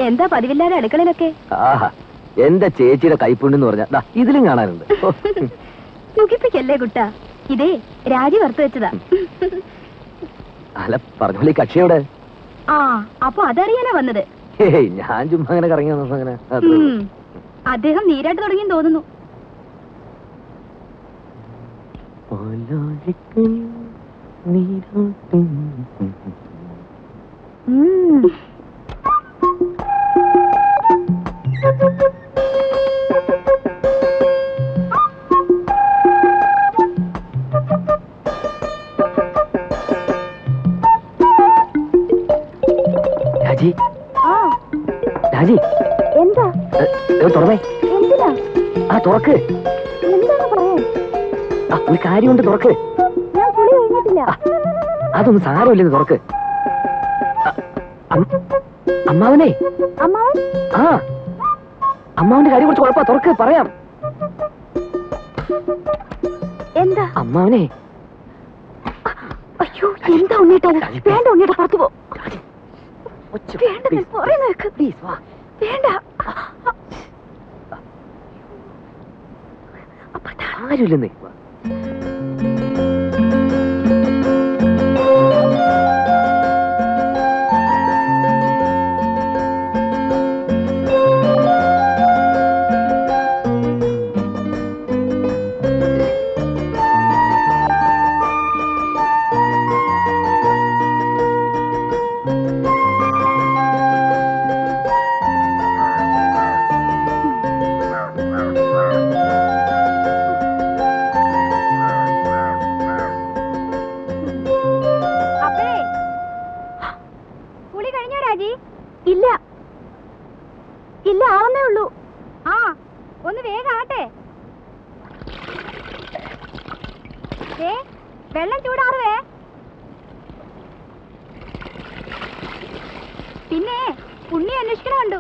എന്താ പതിവില്ലാതെ അടുക്കളയിലൊക്കെ? എന്റെ ചേച്ചിയുടെ കൈപ്പുണ്ടെന്ന് പറഞ്ഞാ ഇതിലും കാണാനുണ്ട്. സുഖിപ്പിക്കല്ലേ കുട്ട, ഇതേ രാജി വറുത്തു വെച്ചതാ. അല്ല പറഞ്ഞോളി, കക്ഷിയോടെ? ആ, അപ്പൊ അതറിയാനാ വന്നത്? ഞാൻ ചുമ്മാ അങ്ങനെ കറങ്ങി വന്നപ്പോ അങ്ങനെ. അദ്ദേഹം നീരാട്ട് തുടങ്ങിയെന്ന് തോന്നുന്നു. രാജി, രാജി, എന്താ തുറന്നേ. എന്തിനാ? ആ തുറക്ക്. എന്താണ് പറയാൻ? ഒരു കാര്യമുണ്ട്, തുറക്ക്. ഞാൻ കുളി കഴിഞ്ഞിട്ടില്ല. അതൊന്നും സാരമില്ലെന്ന് തുറക്ക്. അമ്മാവനെ. അമ്മാവൻ? ആ, അമ്മാവന്റെ കാര്യം കുറച്ച് കുഴപ്പ. തുറക്ക്, പറയാം. എന്താ? അമ്മാവനെ. അയ്യോ, എന്താ ഉണ്ണീട്ടാ? വേണ്ട ഉണ്ണീട്ടാ, പുറത്തു പോ. വേണ്ട, വേണ്ട. ആരുമില്ലെന്നേ. ഇല്ല ഇല്ല, ആവുന്നേ ഉള്ളൂ. ആ, ഒന്ന് വേഗാട്ടെ. വെള്ളം ചൂടാറുവേ. പിന്നെ ഉണ്ണി അന്വേഷിക്കണുണ്ടു.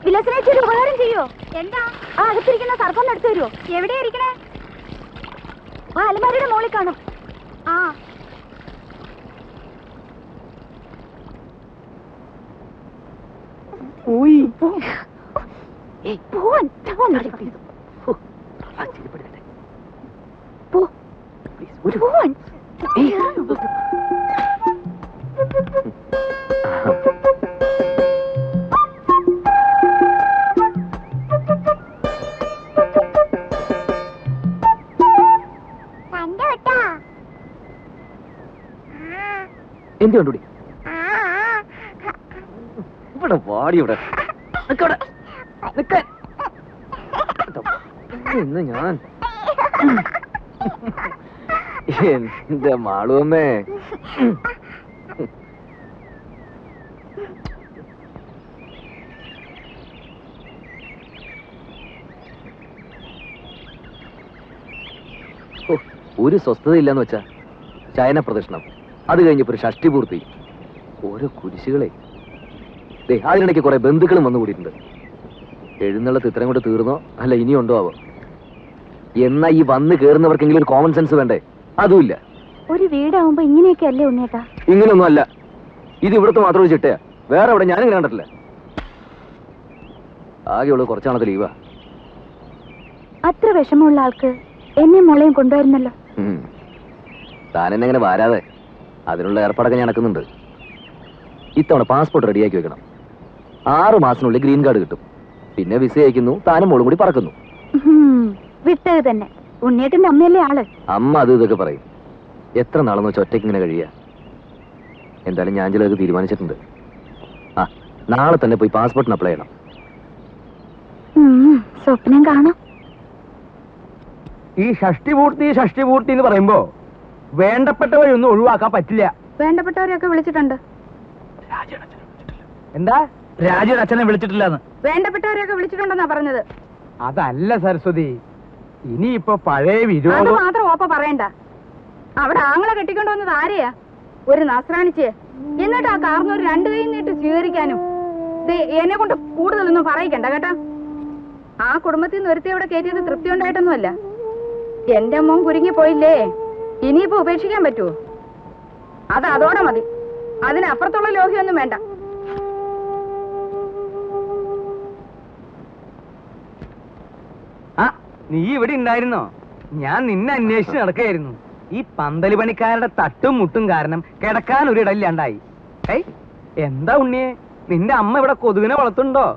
വിലസനേച്ചി ഒരു ഉപകാരം ചെയ്യോ? എന്താ? ആ അകത്തിരിക്കുന്ന സർപ്പം എടുത്തു തരുമോ? എവിടെയാ ഇരിക്കണേ? ആ അലമാരിയുടെ മോളിൽ കാണും. ആ എന്ത് കണ്ടുപിടി? ഇവിടെ വാടി, ഇവിടെ ഇന്ന് ഞാൻ എന്റെ മാളുവമ്മേ. ഒരു സ്വസ്ഥതയില്ലെന്ന് വെച്ചാ ശയന പ്രദക്ഷിണം, അത് കഴിഞ്ഞപ്പോ ഒരു ഷഷ്ടി പൂർത്തി, ഓരോ കുരിശുകളെ. അതിനിടയ്ക്ക് കുറെ ബന്ധുക്കളും വന്നു കൂടിയിട്ടുണ്ട്. എഴുന്നള്ളത്ത് ഇത്രയും കൂടെ തീർന്നോ അല്ല ഇനിയുണ്ടോ ആവോ? എന്നാ ഈ വന്ന് കേറുന്നവർക്കെങ്കിലും ഒരു കോമൺ സെൻസ് വേണ്ടേ? അതുമില്ല. ഒരു വീടാവുമ്പോ ഇങ്ങനെയൊക്കെ അല്ലേ ഉണ്ണേട്ടാ? ഇങ്ങനെയൊന്നും അല്ല. ഇത് ഇവിടുത്തെ മാത്രം ഒരു ചിട്ടയാ, വേറെ എവിടെ ഞാനും കണ്ടിട്ടില്ല. ആകെയുള്ളത് കുറച്ചാണത് ലീവാ. അത്ര വിഷമമുള്ള ആൾക്ക് എന്നെ മോളെയും കൊണ്ടുവരുന്നല്ലോ. താൻ എന്നെ അങ്ങനെ വരാതെ അതിനുള്ള ഏർപ്പാടൊക്കെ ഞാൻ നടക്കുന്നുണ്ട്. ഇത്തവണ പാസ്പോർട്ട് റെഡിയാക്കി വെക്കണം. 6 മാസത്തിനുള്ളിൽ ഗ്രീൻ കാർഡ് കിട്ടും. പിന്നെ വിസ അയക്കുന്നു, താനും മോളും കൂടി പറക്കുന്നു. വിട്ടത് തന്നെ. ഉണ്ണിയേട്ടന്റെ അമ്മയല്ലേ ആള്. അമ്മ അത് ഇതൊക്കെ പറയും. എത്ര നാളെന്ന് വെച്ചാൽ ഒറ്റയ്ക്ക് ഇങ്ങനെ കഴിയുക. എന്തായാലും ഞാൻ ചിലതൊക്കെ തീരുമാനിച്ചിട്ടുണ്ട്. ആ, നാളെ തന്നെ പോയി പാസ്പോർട്ടിന് അപ്ലൈ ചെയ്യണം. സ്വപ്നം കാണാം. ഈ ഷഷ്ടിപൂർത്തി എന്ന് പറയുമ്പോ വേണ്ടപ്പെട്ടവരൊന്നും ഒഴിവാക്കാൻ പറ്റില്ല. വേണ്ടപ്പെട്ടവരെയൊക്കെ വിളിച്ചിട്ടുണ്ട്. എന്താ? രാജിയുടെ അച്ഛനെ വിളിച്ചിട്ടില്ലെന്ന്. വേണ്ടപ്പെട്ടവരെയൊക്കെ വിളിച്ചിട്ടുണ്ടെന്നാ പറഞ്ഞത്. അതല്ല സരസ്വതി, ഇനിയിപ്പോ പഴയ അത് വിരോധം. മാത്രം ഓപ്പ പറയണ്ട. അവിടെ ആങ്ങളെ കെട്ടിക്കൊണ്ട് വന്നത് ആരെയാ? ഒരു നസ്രാണിച്ച്. എന്നിട്ട് ആ കാർന്നൂർ രണ്ടു കൈ നീട്ട് സ്വീകരിക്കാനും. എന്നെ കൊണ്ട് കൂടുതലൊന്നും പറയിക്കണ്ട കേട്ടാ. ആ കുടുംബത്തിൽ നിന്ന് ഒരുത്തി അവിടെ കയറ്റിയത് തൃപ്തി ഉണ്ടായിട്ടൊന്നുമല്ല. എന്റെ മോൻ കുരുങ്ങി പോയില്ലേ, ഇനിയിപ്പോ ഉപേക്ഷിക്കാൻ പറ്റുമോ? അത് അതോടെ മതി. അതിനപ്പുറത്തുള്ള ലോഹ്യൊന്നും വേണ്ട. ആ, നീ ഇവിടെ ഉണ്ടായിരുന്നോ? ഞാൻ നിന്നെ അന്വേഷിച്ച് നടക്കുകയായിരുന്നു. ഈ പന്തല് പണിക്കാരുടെ തട്ടും മുട്ടും കാരണം കിടക്കാൻ ഒരു ഇടയില്ലാണ്ടായി. ഏയ്, എന്താ ഉണ്ണിയെ, നിന്റെ അമ്മ ഇവിടെ കൊതുകിനെ വളർത്തുണ്ടോ?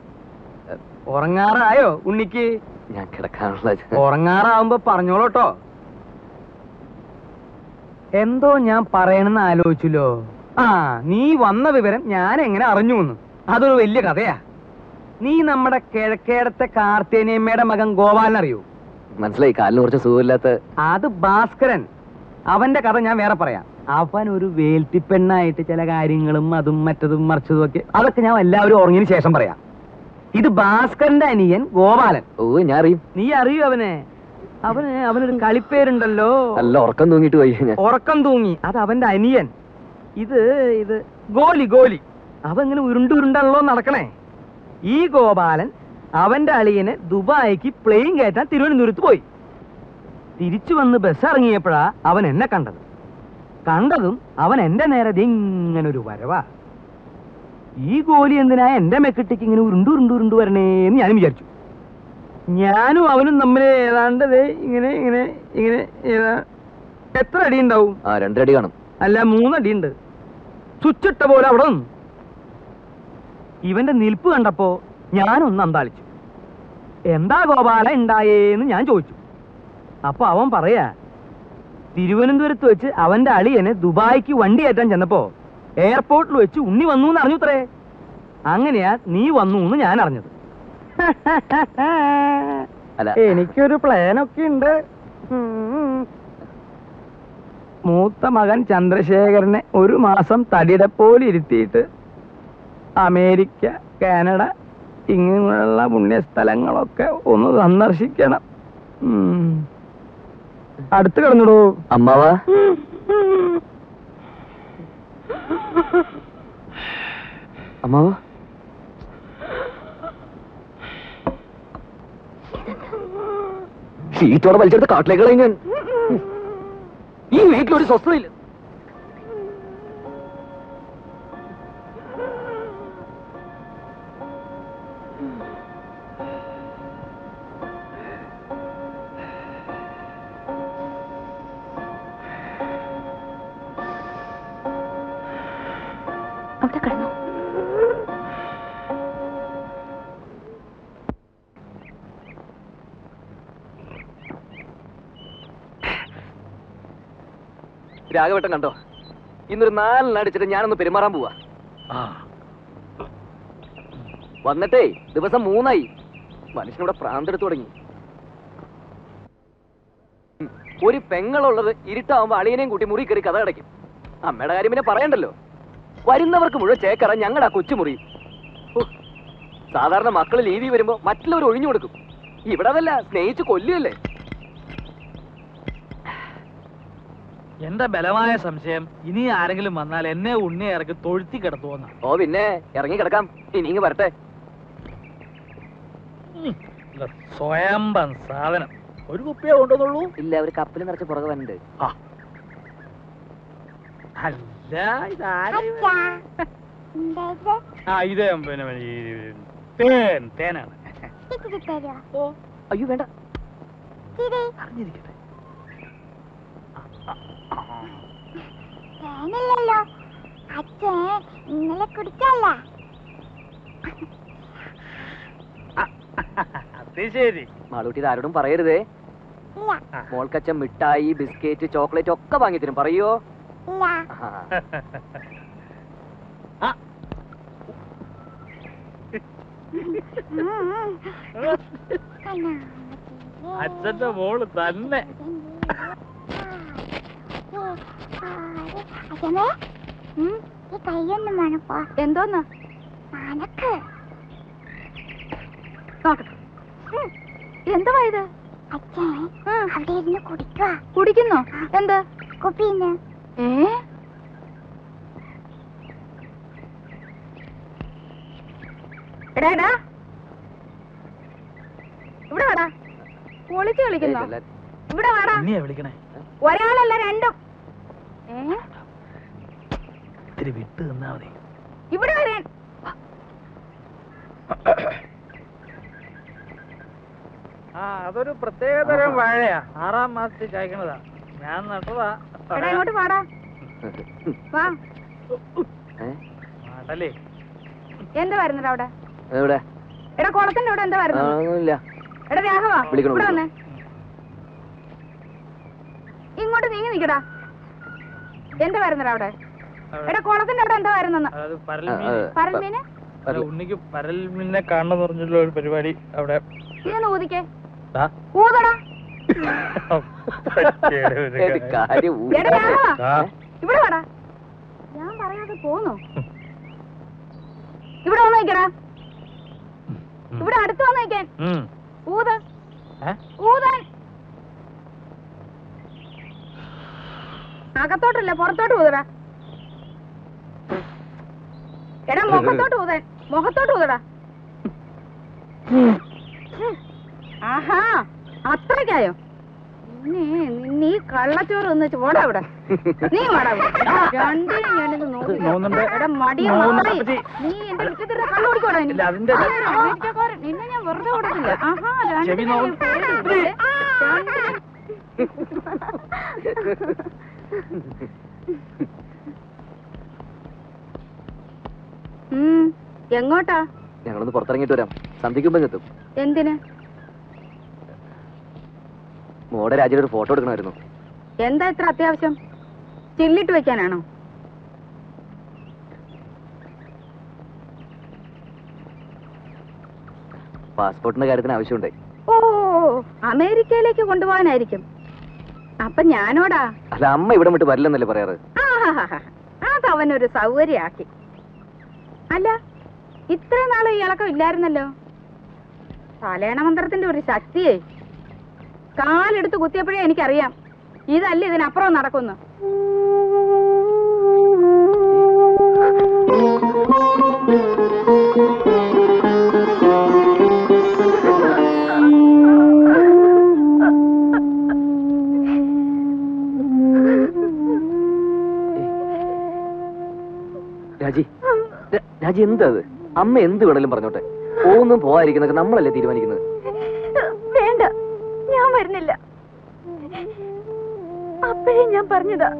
ഉറങ്ങാറായോ ഉണ്ണിക്ക്? ഞാൻ കിടക്കാനുള്ള ഉറങ്ങാറാവുമ്പോ പറഞ്ഞോളൂട്ടോ. എന്തോ ഞാൻ പറയണെന്ന് ആലോചിച്ചല്ലോ. ആ, നീ വന്ന വിവരം ഞാൻ എങ്ങനെ അറിഞ്ഞു എന്ന്. അതൊരു വലിയ കഥയാ. നീ നമ്മുടെ കിഴക്കേടത്തെ കാർത്തേനിയമ്മയുടെ മകൻ ഗോപാലനറിയോ? മനസ്സിലായി. കാലിന് കുറച്ച് സുഖമില്ലാത്ത. അത് ഭാസ്കരൻ. അവന്റെ കഥ ഞാൻ വേറെ പറയാം. അവൻ ഒരു വേൽത്തിപ്പെണ്ണായിട്ട് ചില കാര്യങ്ങളും അതും മറ്റതും മറിച്ചതും ഒക്കെ, അതൊക്കെ ഞാൻ എല്ലാവരും ഉറങ്ങിയതിന് ശേഷം പറയാം. ഇത് ഭാസ്കരന്റെ അനിയൻ ഗോപാലൻ. ഓ, ഞാൻ അറിയും. നീ അറിയൂ അവനെ? അവനൊരു കളിപ്പേരുണ്ടല്ലോ. നല്ല ഉറക്കം തൂങ്ങിട്ട് പോയി. ഉറക്കം തൂങ്ങി. അത് അവന്റെ അനിയൻ. ഇത് ഗോലി. അവൻ ഇങ്ങനെ ഉരുണ്ടല്ലോ നടക്കണേ. ഈ ഗോപാലൻ അവന്റെ അളിയനെ ദുബായിക്ക് പ്ലെയിൻ കയറ്റാൻ തിരുവനന്തപുരത്ത് പോയി. തിരിച്ചു വന്ന് ബസ് ഇറങ്ങിയപ്പോഴാ അവൻ എന്നെ കണ്ടതും അവൻ എന്റെ നേരെ ഇങ്ങനെ ഒരു വരവാ. ഈ ഗോലി എന്തിനാ എന്റെ മെക്കിട്ടേക്ക് ഇങ്ങനെ ഉരുണ്ടു വരണേന്ന് ഞാനും വിചാരിച്ചു. ഞാനും അവനും തമ്മിൽ ഏതാണ്ട് ഇങ്ങനെ എത്ര അടി ഉണ്ടാവും? 2 അടി കാണും. അല്ല, 3 അടിയുണ്ട്. സ്വിച്ചിട്ട പോലെ അവിടെ നിന്നു. ഇവന്റെ നിൽപ്പ് കണ്ടപ്പോ ഞാനൊന്ന് അന്താളിച്ചു. എന്താ ഗോപാല ഉണ്ടായേന്ന് ഞാൻ ചോദിച്ചു. അപ്പൊ അവൻ പറയാ, തിരുവനന്തപുരത്ത് വെച്ച് അവന്റെ അളിയനെ ദുബായിക്ക് വണ്ടി കയറ്റാൻ ചെന്നപ്പോ എയർപോർട്ടിൽ വെച്ച് ഉണ്ണി വന്നു എന്ന് അറിഞ്ഞുത്രേ. അങ്ങനെയാ നീ വന്നു എന്ന് ഞാൻ അറിഞ്ഞത്. എനിക്കൊരു പ്ലാനൊക്കെ ഉണ്ട്. മൂത്ത മകൻ ചന്ദ്രശേഖരനെ 1 മാസം തടിയുടെ ഇരുത്തിയിട്ട് അമേരിക്ക, കാനഡ ഇങ്ങനെയുള്ള പുണ്യസ്ഥലങ്ങളൊക്കെ ഒന്ന് സന്ദർശിക്കണം. അടുത്ത് കിടന്നിടൂ അമ്മാവാ. അമ്മാവാ, ഷീറ്റോടെ വലിച്ചെടുത്ത് കാട്ടിലേക്ക് കളയും ഞാൻ. ഈ വീട്ടിലൊരു സ്വസ്ഥതയില്ല. അവിടെ കിടന്നു. രാഘവട്ടം കണ്ടോ? ഇന്നൊരു 4 അടിച്ചിട്ട് ഞാനൊന്ന് പെരുമാറാൻ പോവാ. വന്നിട്ടേ ദിവസം 3 മനുഷ്യനിവിടെ പ്രാന്തെടുത്തു തുടങ്ങി. ഒരു പെങ്ങളുള്ളത് ഇരുട്ടാവുമ്പോ അളിയനെയും കൂട്ടി മുറി കയറി കഥ അടയ്ക്കും. അമ്മയുടെ കാര്യം പിന്നെ പറയണ്ടല്ലോ. വരുന്നവർക്ക് മുഴുവൻ ചേക്കറ ഞങ്ങളുടെ ആ കൊച്ചുമുറി. സാധാരണ മക്കള് ലീവി വരുമ്പോ മറ്റുള്ളവർ ഒഴിഞ്ഞു കൊടുക്കും. ഇവിടെ അതല്ല, സ്നേഹിച്ച് കൊല്ലുകയല്ലേ. എന്റെ ബലമായ സംശയം, ഇനി ആരെങ്കിലും വന്നാൽ എന്നെ ഉണ്ണിയെ ഇറക്കി തൊഴുത്തി കിടത്തുവന്ന. ഓ പിന്നെ ഇറങ്ങി കിടക്കാം. ഇനി വരട്ടെ. സ്വയംബം സാധനം. ഒരു കുപ്പിയെ കൊണ്ടുവന്നുള്ളൂ? ഇല്ല, ഒരു കപ്പിൽ നിറച്ച് പുറകെ വന്നിട്ട്. അല്ല, ഇതാരും ഇത് പിന്നെ തേനാണ്. അയ്യോ വേണ്ട, അറിഞ്ഞിരിക്കട്ടെ. തേനല്ലോ അച്ഛൻ ഇന്നലെ കുടിച്ചല്ല. അത് ശരി. മാളൂട്ടി ആരോടും പറയരുതേ. മോൾക്കച്ഛൻ മിഠായി ബിസ്ക്കറ്റ് ചോക്ലേറ്റ് ഒക്കെ വാങ്ങി തരും പറയോ? അച്ഛന്റെ മോള് തന്നെ. കൈയൊന്നും വേണപ്പോ. എന്തോന്ന് നനക്ക് നോക്കട്ടെ. എന്തുവാ ഇത്? അച്ഛൻ അവിടെ ഇരുന്ന് കുടിക്കുക. കുടിക്കുന്നോ? എന്ത് കുപ്പിന്ന്? എടാ ഇവിടെ വാടാ. പൊളിച്ച് കളിക്കുന്നോ? ഇവിടെ വാടാ. വിളിക്കണേ ഒരാളല്ല രണ്ടും. ഇത്തിരി വിട്ട് നിന്നാ മതി. ഇവിടെ വരാൻ. അതൊരു പ്രത്യേകതരം വാഴയാ. 6ാം മാസത്തിൽ കായ്ക്കണതാ. ഞാൻ നട്ടതാ. എടാ ഇങ്ങോട്ട് വാടാ. വാ. നാട്ടല്ലേ എന്താ വരുന്നത് അവിടെ? എവിടെ? എടാ കുളത്തിന്റെ അവിടെ എന്താ വരുന്നത്? എടാ രാഘവ ഇവിടെ വന്നേ. ഇങ്ങോട്ട് നീങ്ങി നിക്കടാ. എന്താ വരുന്നത് അവിടെ? എടാ കുളത്തിന്റെ അവിടെ എന്താ വരുന്നെന്ന്? പരൽമീന്. ഉണ്ണിക്ക് പരൽമീനെ കാണണമെന്ന് പറഞ്ഞുള്ള ഒരു പരിപാടി അവിടെ. ഇതൊന്ന് ഊതിക്കേ. ഊതടാ. എടാ രാഘവ ഇവിടെ വാടാ. ഞാൻ പറയാതെ പോന്നോ? ഇവിടെ വന്ന് നിക്കടാ. ഇവിടെ അടുത്ത് വന്ന് നിക്കാൻ. ഊത് ഊതാൻ. അകത്തോട്ടല്ല പുറത്തോട്ട് ഊതടാ. എടാ മുഖത്തോട്ട് ഊതാൻ. മുഖത്തോട്ട് ഊതടാ. ആഹാ അത്രയ്ക്കായോ? നീ കള്ളച്ചോറ് ഒന്ന് ചോടാ ഇവിടെ. നീ വാടാ. രണ്ടിനും ഞാനിത് നോക്കി. എടാ മടിയ നീ എന്റെ മുറ്റത്തിരുന്ന കള്ളു കുടിക്കോടാ. നിന്നെ ഞാൻ വെറുതെ കൊടുക്കില്ല. ആഹാ എങ്ങോട്ടാ? ഞങ്ങളൊന്ന് പുറത്തിറങ്ങിട്ട് വരാം. സന്ധിക്കുമ്പോ എത്തും. എന്തിന്? മോടെ രാജ്യയുടെ ഒരു ഫോട്ടോ എടുക്കണമായിരുന്നു. എന്താ ഇത്ര അത്യാവശ്യം? ചില്ലിട്ട് വെക്കാനാണോ? പാസ്പോർട്ടിന്റെ കാര്യത്തിന് ആവശ്യമുണ്ടേ. ഓ അമേരിക്കയിലേക്ക് കൊണ്ടുപോകാനായിരിക്കും. അപ്പൊ ഞാനോടാ? അല്ല അമ്മ ഇവിടെ വിട്ട് വരില്ലെന്നല്ലേ പറയാറ്? അതവനൊരു സൗകര്യാക്കി. അല്ല ഇത്ര നാളെ ഈ ഇളക്കം ഇല്ലായിരുന്നല്ലോ. തലേണ മന്ത്രത്തിന്റെ ഒരു ശക്തിയേ. കാലെടുത്ത് കുത്തിയപ്പോഴേ എനിക്കറിയാം ഇതല്ല ഇതിനപ്പുറം നടക്കുന്നു. രാജി എന്താ അത്? അമ്മ എന്ത് വേണേലും പറഞ്ഞോട്ടെ. പോകുന്നും പോവാതിരിക്കുന്നൊക്കെ നമ്മളല്ലേ തീരുമാനിക്കുന്നത്. വേണ്ട ഞാൻ വരുന്നില്ല. അപ്പോഴേ ഞാൻ പറഞ്ഞതാ.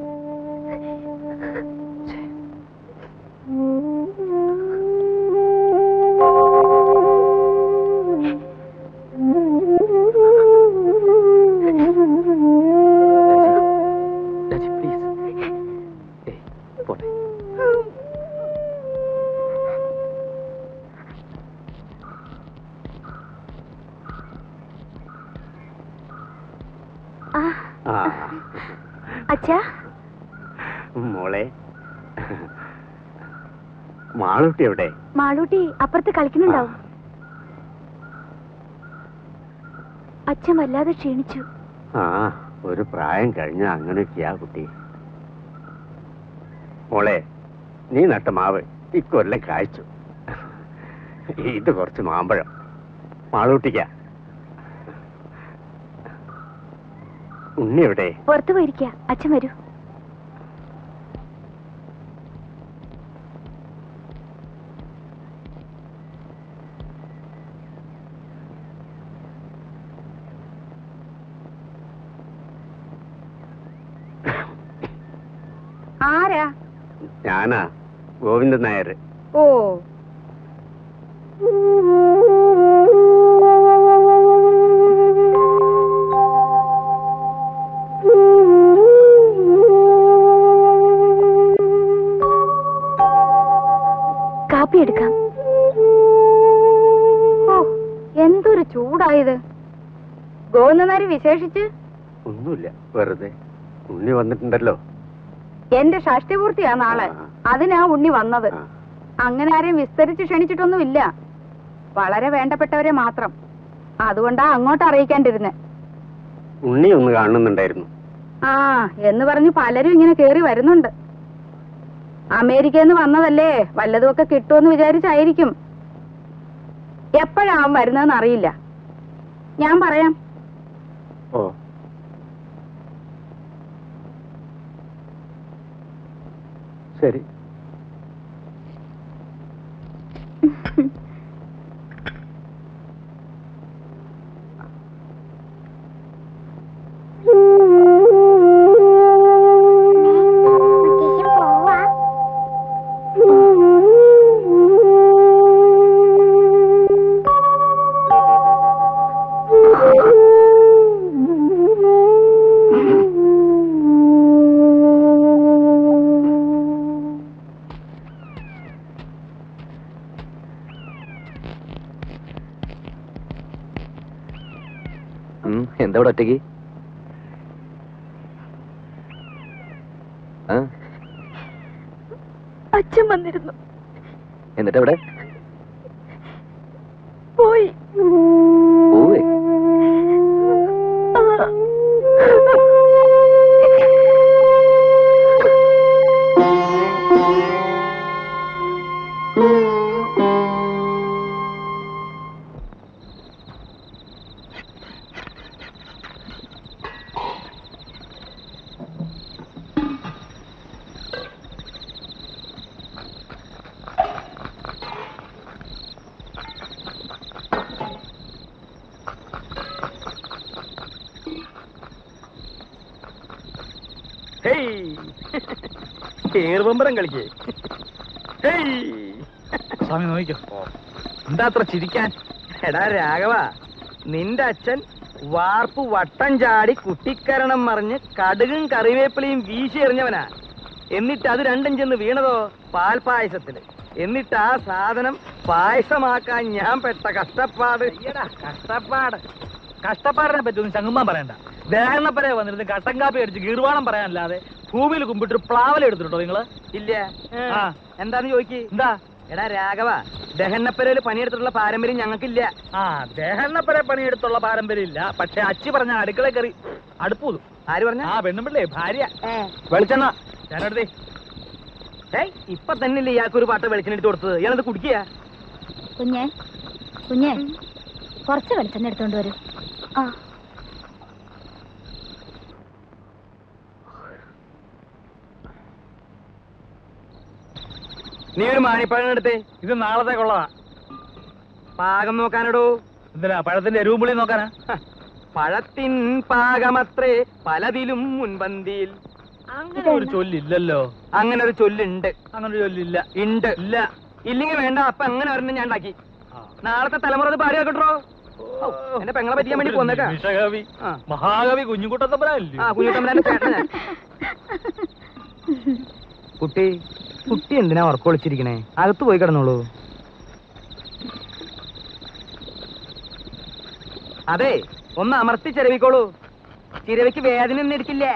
അച്ഛാ മോളെ, മാളൂട്ടി എവിടെ? മാളൂട്ടി അപ്പുറത്ത് കളിക്കുന്നുണ്ടാവും. അച്ഛൻ വല്ലാതെ ക്ഷീണിച്ചു. ആ ഒരു പ്രായം കഴിഞ്ഞ അങ്ങനെയൊക്കെയാ കുട്ടി. മോളെ, നീ നട്ട മാവ് ഇക്കൊല്ലം കായ്ച്ചു. ഇത് കുറച്ച് മാമ്പഴം മാളൂട്ടിക്ക. ഉണ്ണി എവിടെ? പുറത്തു പോയിരിക്ക. അച്ഛൻ വരൂ. ആരാ? ഞാനാ, ഗോവിന്ദൻ നായർ. ഓ ചൂടായത്? ഗോന്നനാരി വിശേഷിച്ച് ഒന്നുമില്ല, വെറുതെ. ഉണ്ണി വന്നിട്ടുണ്ടല്ലോ. എന്റെ ഷഷ്ടിപൂർത്തിയാ നാളെ. അതിനാ ഉണ്ണി വന്നത്. അങ്ങനെ ആരെയും വിസ്തരിച്ച് ക്ഷണിച്ചിട്ടൊന്നുമില്ല. വളരെ വേണ്ടപ്പെട്ടവരെ മാത്രം. അതുകൊണ്ടാ അങ്ങോട്ട് അറിയിക്കാണ്ടിരുന്നെ. ഉണ്ണി ഒന്ന് കാണുന്നുണ്ടായിരുന്നു. ആ എന്ന് പറഞ്ഞ് പലരും ഇങ്ങനെ കേറി വരുന്നുണ്ട്. അമേരിക്കയിൽ നിന്ന് വന്നതല്ലേ, വല്ലതുമൊക്കെ കിട്ടുമെന്ന് വിചാരിച്ചായിരിക്കും. എപ്പോഴാവും വരുന്നതെന്ന് അറിയില്ല. ഞാൻ പറയാം. ഓ, ശരി. എന്താ ഇവിടെ ഒറ്റയ്ക്ക്? അച്ഛൻ വന്നിരുന്നു. എന്നിട്ട് എവിടെ പോയി. പോവേ? ഏറുപമ്പരം കളിക്കേ. സ്വാമി നോക്കിക്കോ. എന്താ അത്ര ചിരിക്കാൻ? എടാ രാഘവ, നിന്റെ അച്ഛൻ വാർപ്പ് വട്ടം ചാടി കുട്ടിക്കരണം മറിഞ്ഞ് കടുകും കറിവേപ്പിലയും വീശി എറിഞ്ഞവനാ. എന്നിട്ട് അത് രണ്ടും ചെന്ന് വീണതോ പാൽപായസത്തില്. എന്നിട്ട് ആ സാധനം പായസമാക്കാൻ ഞാൻ പെട്ട കഷ്ടപ്പാട്. കഷ്ടപ്പാടിനെ പറ്റി ഒന്നും ചങ്ങുമ്പാൻ പറയണ്ട. ദേഹണപ്പരെ വന്നിരുന്ന് കട്ടൻ കാപ്പി അടിച്ച് ഗീർവാണം പറയാനല്ലാതെ ഭൂമിയിൽ കുമ്പിട്ടൊരു പ്ലാവല എടുത്തിട്ടോ നിങ്ങള്? ഇല്ല. എന്താന്ന് ചോദിക്ക്. എന്താ? എടാ രാഘവ, ദഹനപ്പരയില് പണിയെടുത്തിട്ടുള്ള പാരമ്പര്യം ഞങ്ങൾക്കില്ല. ദേഹണപ്പരെ പണിയെടുത്തുള്ള പാരമ്പര്യം ഇല്ല. പക്ഷെ അച്ചി പറഞ്ഞ അടുക്കള കയറി അടുപ്പൂതും. ആര് പറഞ്ഞ? പെണ്ണുമ്പിള്ളേ, ഭാര്യ. വെളിച്ചെണ്ണ ഞാനെടുത്തേ. ഇപ്പൊ തന്നെയല്ലേ ഇയാൾക്കൊരു പാട്ട വെളിച്ചെണ്ണ എടുത്ത് കൊടുത്തത്. ഇയാളത് കുടിക്കുക. കുഞ്ഞേ കുഞ്ഞേ, കുറച്ച് വെളിച്ചെണ്ണ എടുത്തോണ്ട് വരും. നീ ഒരു മാണിപ്പഴം എടുത്തേ. ഇത് നാളത്തേക്കുള്ളതാ. പാകം നോക്കാനടോ. എന്തിനാ? പഴത്തിന്റെ എരിവും പുളി നോക്കാനാ? പഴത്തിൻ പാകമത്രേ പലതിലും മുൻപന്തിയിൽ. അങ്ങനെ ഒരു ചൊല്ലില്ലല്ലോ. അങ്ങനെ ഒരു ചൊല്ലുണ്ട്. അങ്ങനെ ഒരു ചൊല്ലില്ല. ഉണ്ട്. ഇല്ല. ഇല്ലെങ്കിൽ വേണ്ട. അപ്പൊ അങ്ങനെ ഒരെണ്ണം ഞാൻ ഉണ്ടാക്കി. നാളത്തെ തലമുറ അത് പാടി വെക്കട്ടോ. എന്റെ പെങ്ങളെ പറ്റിയാൻ വേണ്ടി പോന്നേക്കാം. വിഷകവി, മഹാകവി കുഞ്ഞുകുട്ടത്തമ്പലല്ലേ? കുഞ്ഞുകുട്ടമ്പലാന്റെ ചേട്ടനാ. കുട്ടി കുട്ടി എന്തിനാ ഉറക്കൊളിച്ചിരിക്കണേ? അകത്ത് പോയി കിടന്നോളൂ. അതെ, ഒന്ന് അമർത്തി ചിരവിക്കോളൂ. ചിരവിക്ക് വേദന ഒന്നും എടുക്കില്ലേ?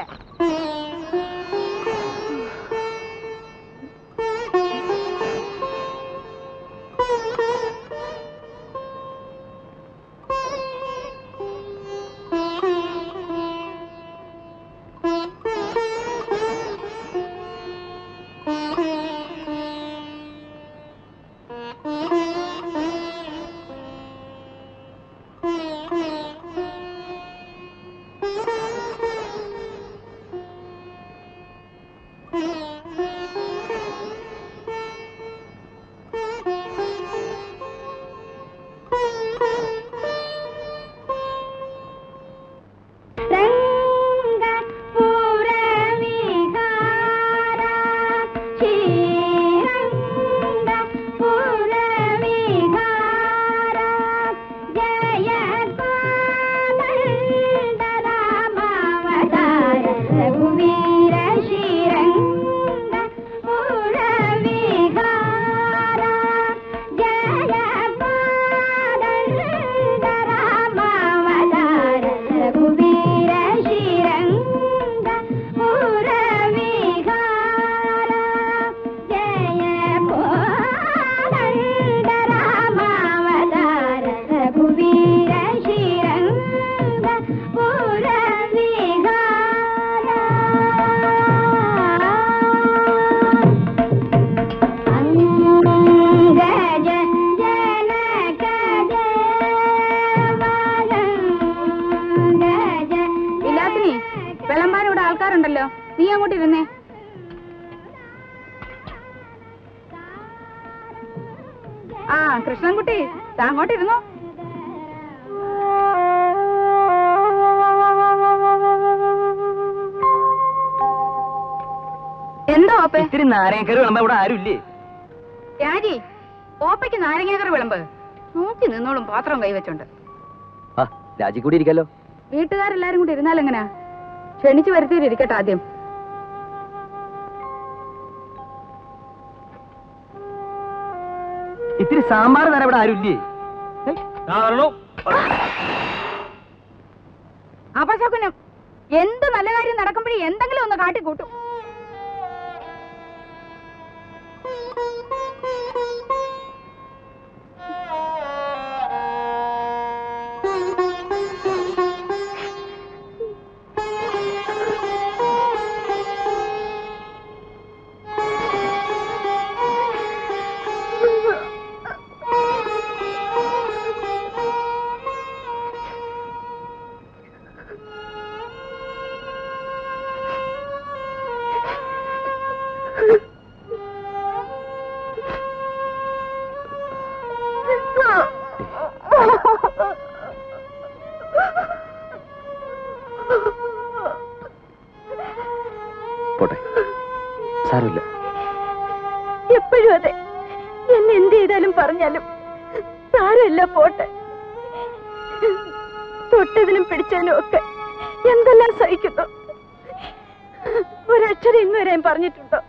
അങ്ങോട്ട് ഇരുന്നേ. ആ കൃഷ്ണൻകുട്ടി അങ്ങോട്ടിരുന്നോ. എന്തോ ഓപ്പേ? ഇത്തിരി നാരങ്ങക്കറി വിളമ്പ ഇവിടെ ആരുമില്ലേ? രാജി, ഓപ്പയ്ക്ക് നാരങ്ങാക്കറി വിളമ്പ്. നോക്കി നിന്നോളും പാത്രം കൈവച്ചോണ്ട്. ആ രാജി കൂടി ഇരിക്കാലോ. വീട്ടുകാരെല്ലാരും കൂടി ഇരുന്നാലെങ്ങനാ? ക്ഷണിച്ചു വരുത്തിയിട്ടിരിക്കട്ടെ ആദ്യം. ഇത്തിരി സാമ്പാർ തരാൻ ഇവിടെ ആരുമില്ലേ? അപശകുനം. എന്ത് നല്ല കാര്യം നടക്കുമ്പോഴേ എന്തെങ്കിലും ഒന്ന് കാട്ടിക്കൂട്ടും. പോട്ടെ, സാരമില്ല. എപ്പോഴും അതെ. എന്നെ എന്ത് ചെയ്താലും പറഞ്ഞാലും സാരമില്ല, പോട്ടെ. തൊട്ടതിനും പിടിച്ചതിനും ഒക്കെ എന്തെല്ലാം സഹിക്കുന്നു. ഒരക്ഷരം ഇന്ന് വരെ പറഞ്ഞിട്ടുണ്ടോ?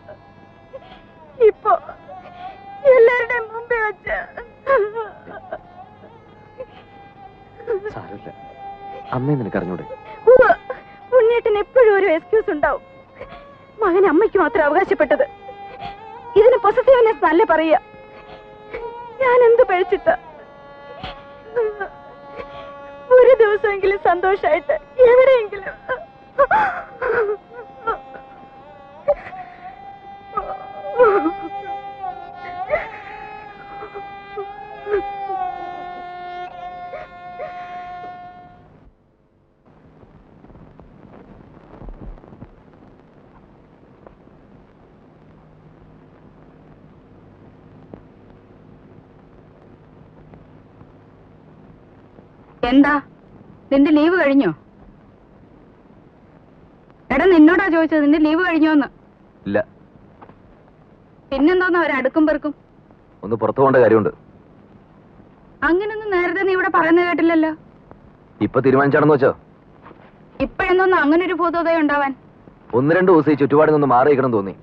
ഇപ്പൊ എല്ലാവരുടെയും മുമ്പേ വെച്ച് സാരമില്ല, അമ്മയെ നിനക്കറിഞ്ഞൂടെ? ഉണ്ണേട്ടന് എപ്പോഴും ഒരു എക്സ്ക്യൂസ് ഉണ്ടാവും. മകൻ അമ്മയ്ക്ക് മാത്രം അവകാശപ്പെട്ടത്. ഇതിന് പൊസസീവ്നെസ് നല്ല പറയുക. ഞാൻ എന്ത് പഴിച്ചിട്ട? ഒരു ദിവസമെങ്കിലും സന്തോഷായിട്ട് എവിടെയെങ്കിലും. എന്താ നിന്റെ ലീവ് കഴിഞ്ഞോ? എടാ നിന്നോടാ ചോദിച്ചത്, നിന്റെ ലീവ് കഴിഞ്ഞോന്ന്. ഇല്ല. പിന്നെന്തോന്ന് അവരടുക്കും പെറുക്കും? ഒന്ന് പുറത്തു പോകേണ്ട കാര്യമുണ്ട്. അങ്ങനൊന്നും നേരത്തെ നീ ഇവിടെ പറയുന്നത് കേട്ടില്ലല്ലോ. ഇപ്പൊ തീരുമാനിച്ചാണെന്ന് വെച്ചോ? ഇപ്പഴെന്തോന്ന് അങ്ങനെ ഒരു ഭൂതോദയം ഉണ്ടാവാൻ? 1-2 ദിവസം ഈ ചുറ്റുപാടിൽ നിന്ന് മാറി നിൽക്കണം തോന്നി.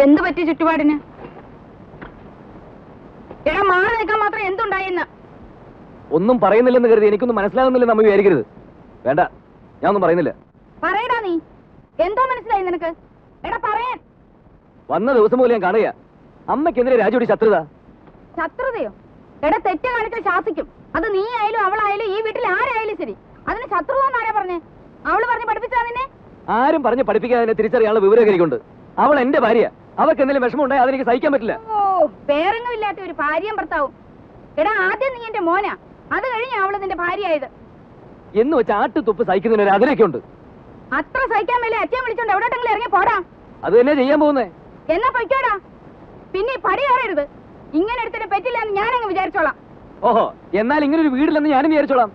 എന്ത് പറ്റി ചുറ്റുപാടിന്? എടാ മാറി നിൽക്കാൻ മാത്രം എന്തുണ്ടായിന്ന്? ഒന്നും പറയുന്നില്ലെന്ന് കരുതി എനിക്കൊന്നും മനസ്സിലാകുന്നില്ലെന്ന് അമ്മ വിചാരിക്കരുത്. വേണ്ട, ഞാൻ ഒന്നും പറയുന്നില്ല. പറയടാ, നീ എന്തോ മനസ്സിലായി നിനക്ക്? എടാ പറയാൻ. വന്ന ദിവസം പോലും ഞാൻ കാണുക അമ്മയ്ക്കെതിരെ രാജുടി ശത്രുത. ശത്രുതയോ? എടാ തെറ്റ് കാണിച്ചാൽ ശാസിക്കും. അത് നീ ആയാലും അവളായാലും ഈ വീട്ടിൽ ആരായാലും ശരി. അതിന് ശത്രുത എന്നാരാ പറഞ്ഞേ? അവള് പറഞ്ഞ് പഠിപ്പിച്ചാ നിന്നെ? ആരും പറഞ്ഞ് പഠിപ്പിക്കാതെ തിരിച്ചറിയാനുള്ള വിവരമൊക്കെ എനിക്കുണ്ട്. അവൾ എന്റെ ഭാര്യ. അവൾക്ക് എന്തെങ്കിലും വിഷമം ഉണ്ടായി അതെനിക്ക് സഹിക്കാൻ പറ്റില്ല. ഓ, പേരെങ്ങുമില്ലാത്ത ഒരു ഭാര്യയും ഭർത്താവും. എടാ ആദ്യം നീ എന്റെ മോനാ, അത് കഴിഞ്ഞ അവള് നിന്റെ ഭാര്യയായത്. എന്ന് വെച്ച് ആട്ടുതുപ്പ് സഹിക്കുന്നതിന് ഒരു അതിരൊക്കെ ഉണ്ട്. അത്ര സഹിക്കാൻ മേലെ അച്ഛൻ വിളിച്ചോണ്ട് എവിടെയെങ്കിലും ഇറങ്ങി പോടാ. അത് തന്നെ ചെയ്യാൻ പോകുന്നേ. എന്നാ പൊയ്ക്കോടാ. പിന്നെ പടി കയറരുത്. ഇങ്ങനെ എടുത്തിട്ട് പറ്റില്ല എന്ന് ഞാനങ്ങ് വിചാരിച്ചോളാം. ഓഹോ, എന്നാൽ ഇങ്ങനെ ഒരു വീടില്ലെന്ന് ഞാനും വിചാരിച്ചോളാം.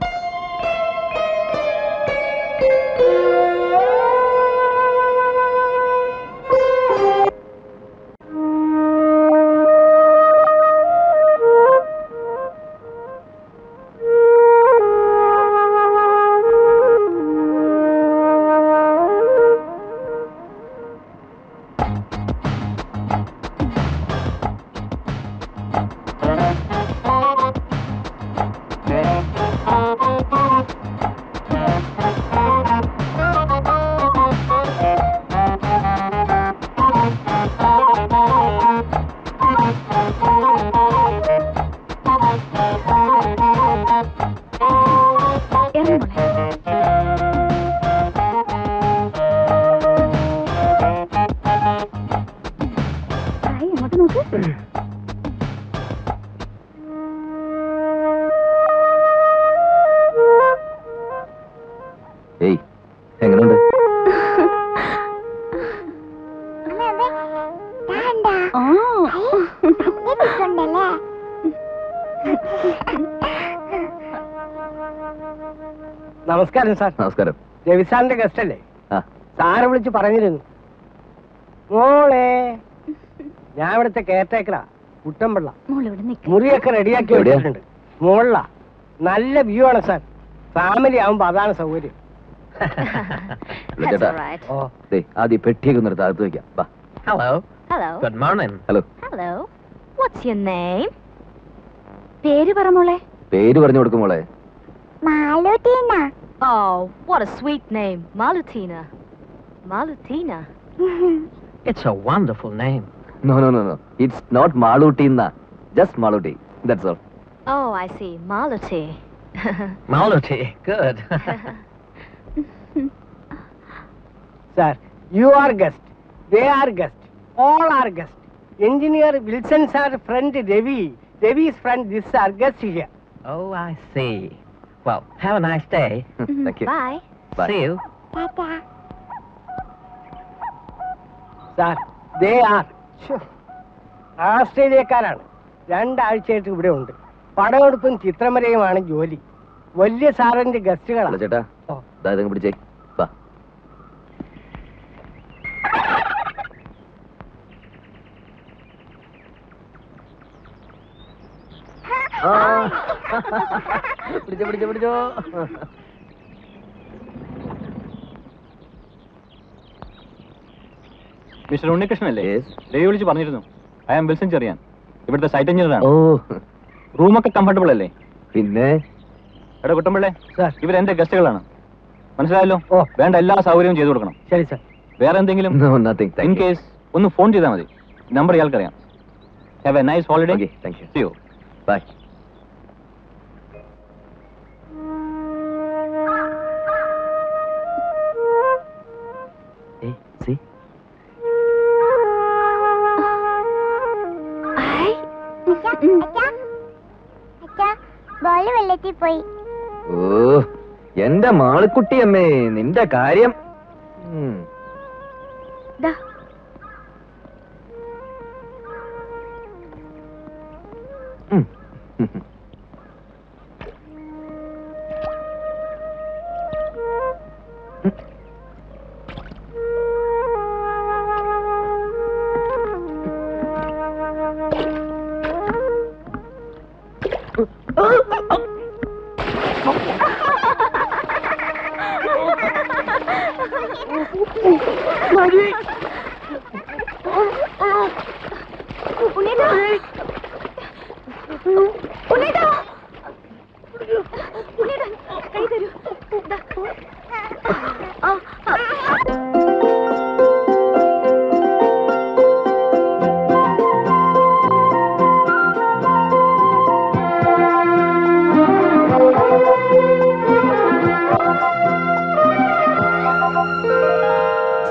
നമസ്കാരം സാർ. നമസ്കാരം. രവിസാറിന്റെ ഗസ്റ്റ് അല്ലേ? ആ. സാറ് വിളിച്ച് പറഞ്ഞിരുന്നു. മോളെ, ഞാൻ ഇവിടുത്തെ കെയർടേക്കറാ, കുട്ടമ്പിള്ള. മുറിയൊക്കെ റെഡിയാക്കി വെച്ചിട്ടുണ്ട്. മോളിലാ. നല്ല വ്യൂ ആണ് സാർ. ഫാമിലി ആവുമ്പോ അതാണ് സൗകര്യം. ആദ്യം പെട്ടിയൊക്കെ നിർത്തി അകത്ത് വെക്കാം. Hello. Hello. Good morning. Hello. Hello. What's your name? പേര് പറ മോളെ. പേര് പറഞ്ഞു കൊടുക്കും മോളെ. മാലുട്ടീന. Oh, what a sweet name. Malutina. Malutina. It's a wonderful name. No. It's not Malutina. Just Maluti. That's all. Oh, I see. Maluti. Maluti. Good. Sir, you are guest. They are guest. All are guest. Engineer Wilson's our friend Devi. Devi's friend, this are guest here. Oh, I see. Well, have a nice day. Thank you. Bye. Bye. See you. Tata. Sir, they are. ആസ്ട്രേലിയക്കാരാണ്. 2 ആഴ്ചയായിട്ട് ഇവിടെ ഉണ്ട്. പടമെടുപ്പും ചിത്രമരയുമാണ് ജോലി. വലിയ സാറിന്റെ ഗസ്റ്റുകളാണ്. ചേട്ടാ ഇതങ്ങ് പിടിച്ചേ. വാ. പിടിച്ചോ. മിസ്റ്റർ ഉണ്ണികൃഷ്ണൻ അല്ലേ? രവി വിളിച്ച് പറഞ്ഞിരുന്നു. ഐ ആം വിൽസൺ ചെറിയാൻ, ഇവിടുത്തെ സൈറ്റ് എഞ്ചിനീയറാണ്. ഓ, റൂമൊക്കെ കംഫർട്ടബിൾ അല്ലേ? പിന്നെ എടാ കുട്ടമ്പിള്ളേ, സാർ, ഇവരെന്റെ ഗസ്റ്റുകളാണ്, മനസ്സിലായല്ലോ? ഓ, വേണ്ട എല്ലാ സൗകര്യവും ചെയ്തു കൊടുക്കണം. ശരി സാർ. വേറെ എന്തെങ്കിലും No, nothing. In Thank you. Case ഒന്ന് ഫോൺ ചെയ്താൽ മതി. നമ്പർ ഇയാൾക്കറിയാം. Have a nice holiday. Okay, thank you. See you. Bye. Hey, see? അച്ഛാ, ബോള് വെള്ളത്തിൽ പോയി. ഓ, എന്റെ മാളിക്കുട്ടിയമ്മേ, നിന്റെ കാര്യം. ദാ.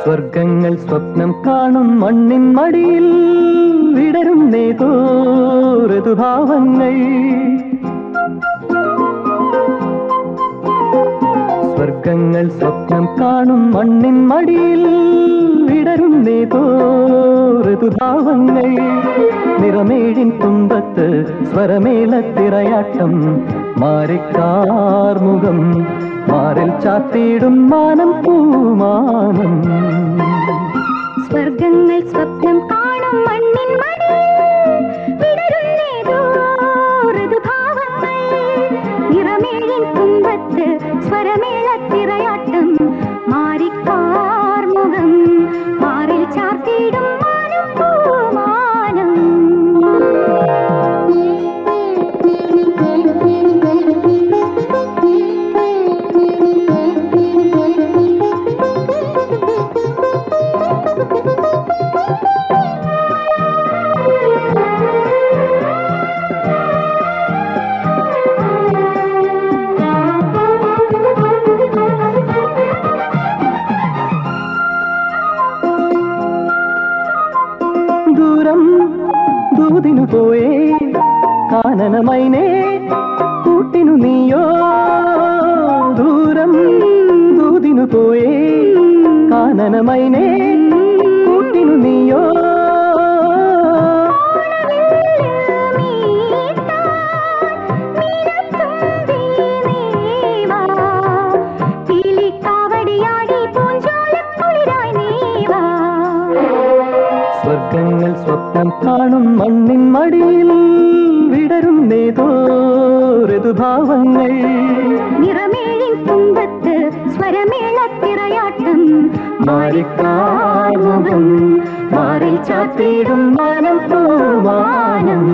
സ്വർഗങ്ങൾ സ്വപ്നം കാണും മണ്ണിൻ മടിയിൽ വിടരും നേതോ ഋതുഭാവങ്ങൾ. സ്വർഗങ്ങൾ സ്വപ്നം കാണും മണ്ണിൻ മടിയിൽ വിടരും നേതോ ഋതുഭാവങ്ങൾ. നിറമേഴിൻ തുമ്പത്ത് സ്വരമേളത്തിറയാട്ടം, മാറിക്കാർമുഖം മാറിൽ ചാത്തിയിടും മാനം പൂമാനം. സ്വർഗങ്ങൾ സ്വപ്നം കാണും മണ്ണിൻ മടിയിൽ വിടരുന്നേതോ ഋതുഭാവങ്ങൾ. നിറമേഴിൻ തുമ്പത്ത് സ്വരമേളത്തിറയാട്ടം, മാറിക്കാർമുഖം മാറിൽ ചാത്തിയിടും മാനം പൂമാനം. ദൂരം ദൂതിനു പോയേ കാനനമൈനേ കൂട്ടിനു നീയോ. ദൂരം ദൂതിനു പോയേ കാനനമൈനേ കൂട്ടിനു നീയോ. ഋതുഭാവങ്ങൾ നിറമേഴിൻ തുമ്പത്ത് സ്വരമേളത്തിറയാട്ടം മാറിക്കാർമുഖം മാറിൽ ചാത്തിയിടും മാനം പൂമാനം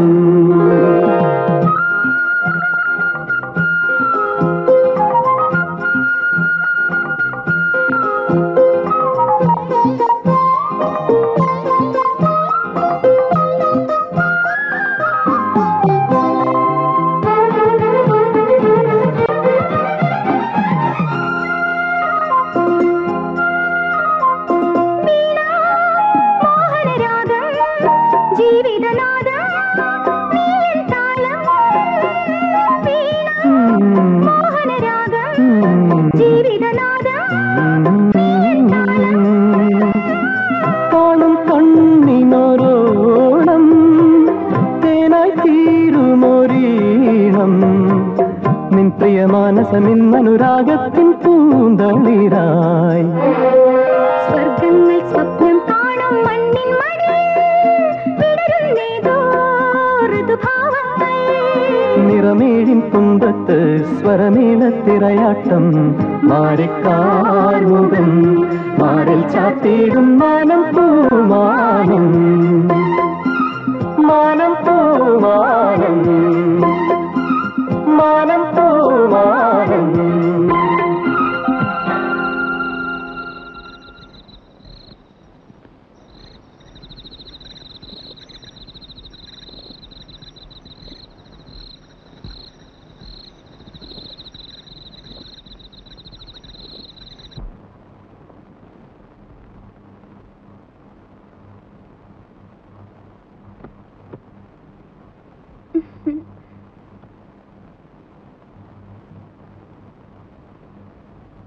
കാണും കണ്ണിനൊരോണം തേനായി തീരുമൊരീണം നിൻ പ്രിയ മാനസമിന്നനുരാഗത്തിൻ പൂന്തളിരായി സ്വർഗങ്ങൾ സ്വപ്നം കാണും മണ്ണിൻ മടിയിൽ വിടരുന്നേതോ ഋതുഭാവങ്ങൾ നിറമേഴിൻ തുമ്പത്ത് സ്വരമേളത്തിറയാട്ടം മാറിക്കാർമുഖം മാറിൽ ചാത്തിയിടും മാനം പൂമാനം മാനം പൂമാനം മാനം പൂമാനം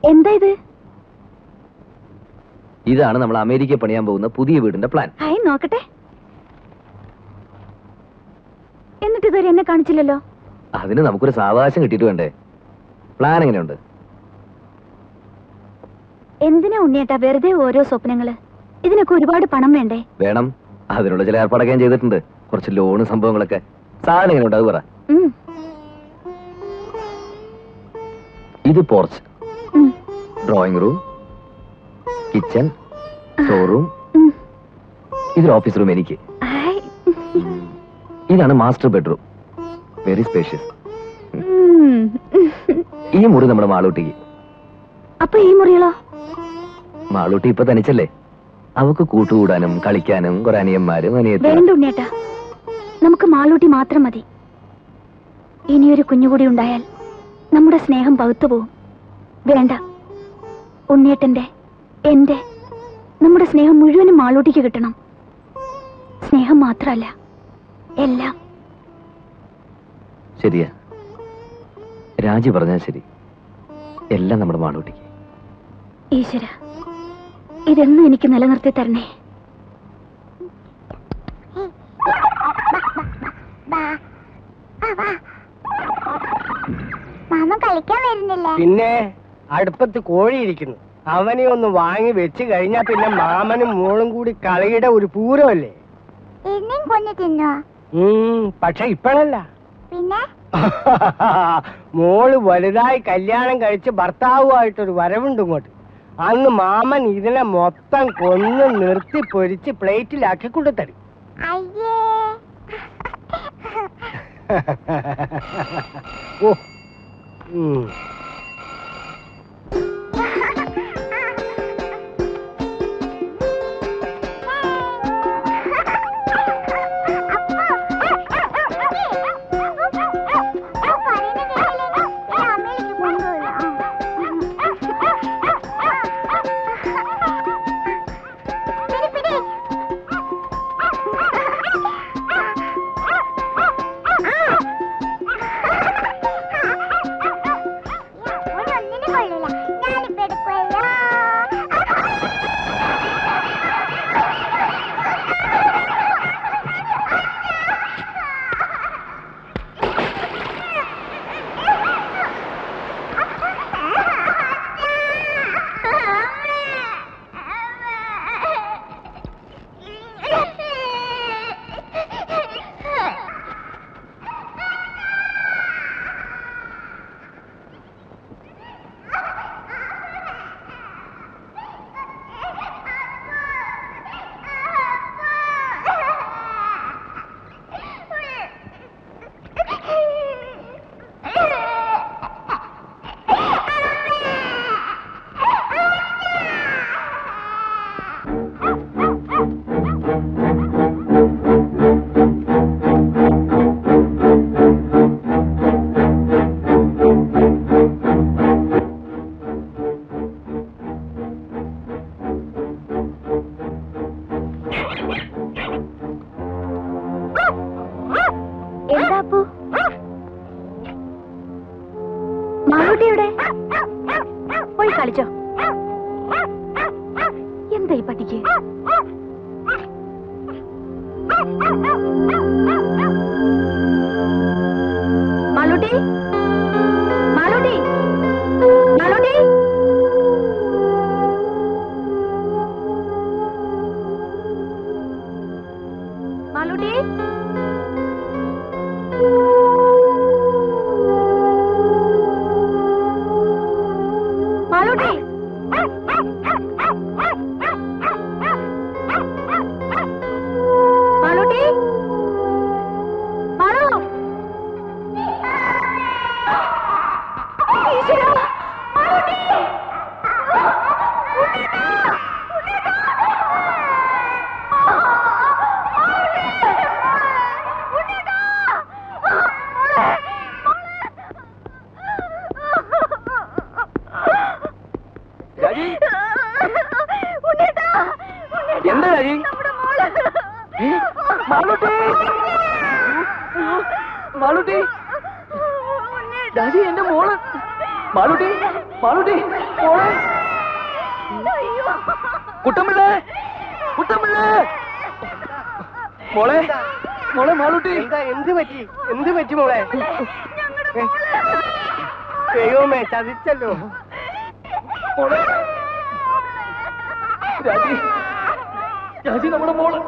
എന്താ ഇത്? ഇതാണ് നമ്മൾ അമേരിക്ക പണിയാൻ പോകുന്ന പുതിയ വീടിന്റെ പ്ലാൻ. ഹായ് നോക്കട്ടെ. എന്നിട്ട് ഇതുവരെ എന്നെ കാണിച്ചില്ലല്ലോ. അതിന് നമുക്കൊരു സാവകാശം കിട്ടിയിട്ട് വേണ്ടേ? പ്ലാൻ എങ്ങനെയുണ്ട്? എന്തിനാ ഉണ്ണിയേട്ടാ വെറുതെ ഓരോ സ്വപ്നങ്ങള്? ഇതിനൊക്കെ ഒരുപാട് പണം വേണ്ടേ? വേണം. അതിനുള്ള ചില ഏർപ്പാടൊക്കെ ഞാൻ ചെയ്തിട്ടുണ്ട്. കുറച്ച് ലോണ് സംഭവങ്ങളൊക്കെ. സാധനം എങ്ങനെയുണ്ട് അത് പറ. ഇത് porch, drawing room, kitchen, storeroom, ഇതൊരു ഓഫീസ് റൂം എനിക്ക്. ഇതാണ് മാസ്റ്റർ ബെഡ്റൂം, വെരി സ്പേഷ്യസ്. ഈ മുറി നമ്മുടെ മാളൂട്ടിക്ക്. അപ്പൊ ഈ മുറികളോ? മാളൂട്ടി ഇപ്പൊ തനിച്ചല്ലേ, അവക്ക് കൂട്ടുകൂടാനും കളിക്കാനും കുറെ അനിയന്മാരും അനിയത്തി. വേണ്ട ഉണ്ണിയേട്ടാ, നമുക്ക് മാളൂട്ടി മാത്രം മതി. ഇനിയൊരു കുഞ്ഞുകൂടി ഉണ്ടായാൽ നമ്മുടെ സ്നേഹം പകുത്തു പോവും. വേണ്ട, ഉണ്ണിയേട്ടന്റെ എന്റെ നമ്മുടെ സ്നേഹം മുഴുവനും മാളൂട്ടിക്ക് കിട്ടണം. സ്നേഹം മാത്രമല്ല, എല്ലാം. ശരിയാ, രാജി പറഞ്ഞാൽ ശരി. എല്ലാം നമ്മുടെ മാളൂട്ടിക്ക്. ഈശ്വര, ഇതെന്നും എനിക്ക് നിലനിർത്തി തരണേ. മാമ കളിക്കാൻ വരുന്നില്ല. പിന്നെ അടുപ്പത്ത് കോഴിയിരിക്കുന്നു. അവനെ ഒന്ന് വാങ്ങി വെച്ച് കഴിഞ്ഞാ പിന്നെ മാമനും മോളും കൂടി കളിയുടെ ഒരു പൂരമല്ലേ. എന്നെയും കൊഞ്ഞു തിന്നോ? പക്ഷെ ഇപ്പഴല്ല. പിന്നെ മോള് വലുതായി കല്യാണം കഴിച്ച് ഭർത്താവുമായിട്ടൊരു വരവുണ്ട് ഇങ്ങോട്ട്. അന്ന് മാമൻ ഇതിനെ മൊത്തം കൊന്ന് നിർത്തി പൊരിച്ച് പ്ലേറ്റിലാക്കി കൊണ്ടുതരും. അയ്യേ. ഓ മാളൂട്ടി എവിടെ? പോയി കളിച്ചോ. എന്താ ഈ പട്ടിക്ക്? മാളൂട്ടി, മാളൂട്ടി, മാളൂട്ടി. മാളൂട്ടി, മാളൂട്ടി. മാളൂട്ടി, മാളു. ഈശ്വരാ, മാളൂട്ടി. എന്താ രാജി? മാളൂട്ടി, മാളൂട്ടി, രാജി എന്റെ മോള്. മാളൂട്ടി, മാളൂട്ടി, മോളെ. കുട്ടമ്പിള്ളേ, കുട്ടമ്പിള്ളേ, മോളെ, മോളെ മാളൂട്ടി. എന്ത് പറ്റി? എന്ത് പറ്റി മോളെ? ദൈവമേ, ചതിച്ചല്ലോ മോളെ. രാജി, രാജി നമ്മുടെ മോള്.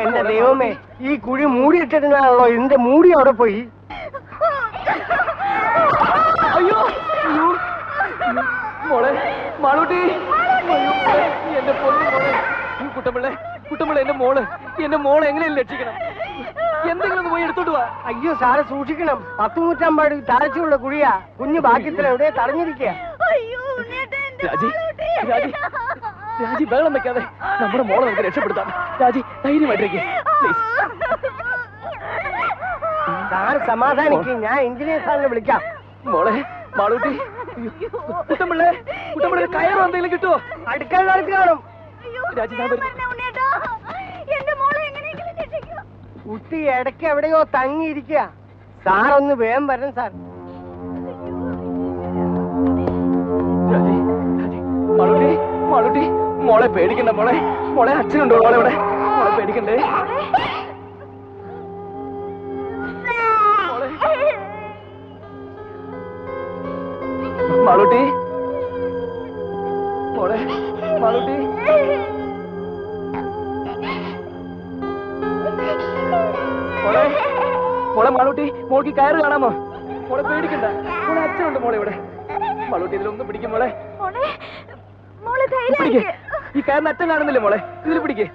എന്റെ ദൈവമേ, ഈ കുഴി മൂടിയിട്ടിരുന്നാണല്ലോ. എന്റെ മൂടി അവിടെ പോയി. അയ്യോ, അയ്യോ, മോളെ മാളൂട്ടി. അയ്യോ മോളെ, എന്റെ പൊന്നു മോളെ. കുട്ടമ്പിള്ളേ, കുട്ടമ്പിള്ളേ, എന്റെ മോള്, എന്റെ മോളെ എങ്ങനെയും രക്ഷിക്കണം. എന്തെങ്കിലും ഒന്ന് പോയി എടുത്തോട്ട് വാ. അയ്യോ സാറ് സൂക്ഷിക്കണം. 10 നൂറ്റാമ്പാട് താഴ്ചയുള്ള കുഴിയാ. കുഞ്ഞു ഭാഗ്യത്തിൽ എവിടെ തടഞ്ഞിരിക്കുക. രാജി, രാജി, രാജി ബഹളം വെക്കാതെ നമ്മുടെ മോളെ നമുക്ക് രക്ഷപ്പെടുത്താം. രാജി ധൈര്യമായിട്ടിരിക്കും. സാറ് സമാധാനിക്കും. ഞാൻ എഞ്ചിനീയർ സാറിനെ വിളിക്കാം. മോളെ മാളൂട്ടി. കുട്ടമ്പിള്ളേ, കുട്ടമ്പിള്ളേ, കയറോ എന്തെങ്കിലും കിട്ടുമോ? അടുക്കളക്ക് കാണും. രാജി ഞാൻ വരുന്നു. കുട്ടി ഇടയ്ക്ക് എവിടെയോ തങ്ങിയിരിക്കുക. സാറൊന്ന് വേഗം വരണം സാർ. രാജി, രാജി, മാളൂട്ടി, മാളൂട്ടി, മോളെ പേടിക്കണ്ട മോളെ. മോളെ അച്ഛനുണ്ടോ മോളെ ഇവിടെ? മോളെ പേടിക്കണ്ടേ? മാളൂട്ടി, മോളെ, മാളൂട്ടി. മോളെ, മോളെ മാളൂട്ടി, മോൾക്ക് കയറ് കാണാമോ? മോളെ പേടിക്കണ്ട. മോളെ അച്ഛനുണ്ട് മോളെ ഇവിടെ. മാളൂട്ടി ഇതിലൊന്നും പിടിക്കും മോളെ. പിടിക്ക്. ഈ കയറിന് അറ്റം കാണുന്നില്ലേ മോളെ? ഇതിൽ പിടിക്ക്.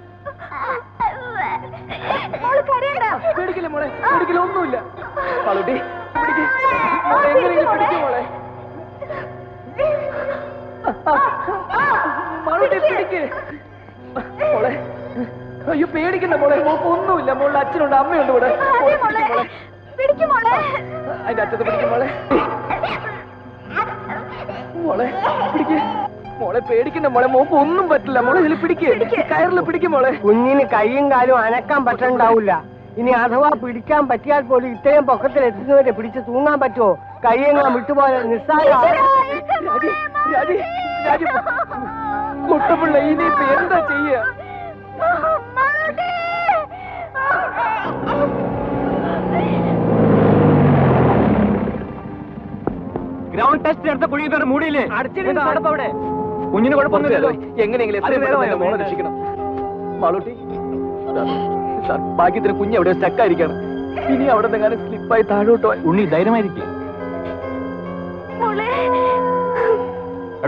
പേടിക്കില്ല മോളെ, പേടിക്കില്ല, ഒന്നുമില്ല. മാളൂട്ടി പിടിക്ക്. മോളെ എങ്ങനെയെങ്കിലും പിടിക്കും മോളെ. മാളൂട്ടി പിടിക്ക് മോളെ. അയ്യോ പേടിക്കണ്ട മോളെ, മോൾക്ക് ഒന്നുമില്ല. മോളുടെ അച്ഛനുണ്ട്, അമ്മയുണ്ട് ഇവിടെ. അതിന്റെ അച്ഛത്ത് പിടിക്കും മോളെ. മോളെ പിടിക്ക്. മോളെ പേടിക്കണ്ട മോളെ, മോൾക്ക് ഒന്നും പറ്റില്ല. മോളെ ഇതിൽ പിടിക്ക്. കയറിൽ പിടിക്കും മോളെ. കുഞ്ഞിന് കൈയും കാലും അനക്കാൻ പറ്റണ്ടാവില്ല. ഇനി അഥവാ പിടിക്കാൻ പറ്റിയാൽ പോലും ഇത്രയും പൊക്കത്തിൽ എത്തുന്നവരെ പിടിച്ച് തൂങ്ങാൻ പറ്റുമോ? കൈയെങ്ങാൻ വിട്ടുപോലെ നിസ്സാര. രാജി, രാജി, രാജി, കുട്ടപ്പിള്ള ഇനിയിപ്പോ എന്താ ചെയ്യ? ഗ്രൗണ്ട് ടെസ്റ്റ് എടുത്ത കുഴി മൂടിയില്ലേ? അവിടെ കുഞ്ഞിന് കുഴപ്പമൊന്നുമില്ലല്ലോ. എങ്ങനെയെങ്കിലും മോളെ രക്ഷിക്കണം. മാളൂട്ടി, ഭാഗ്യത്തിന് കുഞ്ഞ് അവിടെ സ്റ്റക്കായിരിക്കാണ്. ഇനി അവിടെ നിന്നെങ്ങാനും സ്ലിപ്പായി താഴോട്ടോ. ഉണ്ണി ധൈര്യമായിരിക്കും.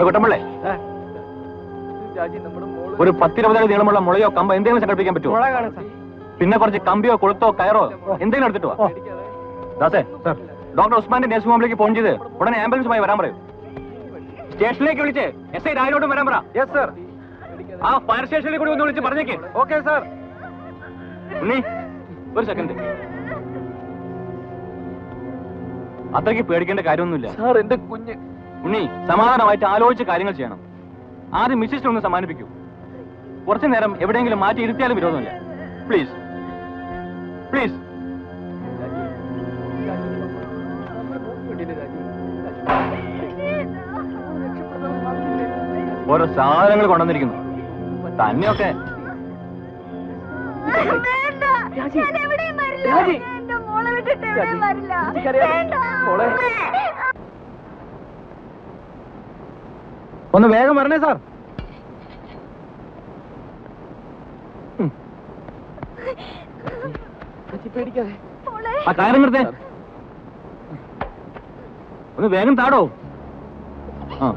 കുട്ടമ്പിള്ളേ, ഒരു 10-20 അടി നീളമുള്ള മുളയോ കമ്പോ എന്തെങ്കിലും സംഘടിപ്പിക്കാൻ പറ്റുമോ? പിന്നെ കുറച്ച് കമ്പിയോ കൊളുത്തോ കയറോ എന്തെങ്കിലും എടുത്തിട്ട് വാ. ദാസേ, ഡോക്ടർ ഉസ്മാന്റെ നഴ്സിംഗ് ഹോമിലേക്ക് ഫോൺ ചെയ്ത് ഉടനെ ആംബുലൻസുമായി വരാൻ പറയൂ. സ്റ്റേഷനിലേക്ക് വിളിച്ച് SI രാജിലോട്ടും വരാൻ പറ. Yes sir. ആ ഫയർ സ്റ്റേഷനിൽ കൂടി ഒന്ന് വിളിച്ച് പറഞ്ഞേക്ക്. Okay sir. ഉണ്ണി ഒരു സെക്കൻഡ്. അത്രയ്ക്ക് പേടിക്കേണ്ട കാര്യമൊന്നുമില്ല സാർ. എന്റെ കുഞ്ഞ് ഉണ്ണി സമാധാനമായിട്ട് ആലോചിച്ച് കാര്യങ്ങൾ ചെയ്യണം. ആദ്യം മിസ്സിനെ ഒന്ന് സമ്മാനിപ്പിക്കൂ. കുറച്ചു നേരം എവിടെയെങ്കിലും മാറ്റി ഇരുത്തിയാലും വിരോധമില്ല. Please, please. ഓരോ സാധനങ്ങൾ കൊണ്ടുവന്നിരിക്കുന്നു. തന്നെയൊക്കെ ഒന്ന് വേഗം വരണേ സാർ. ആ കയറും നിർത്തേ. ഒന്ന് വേഗം താടോ. ആ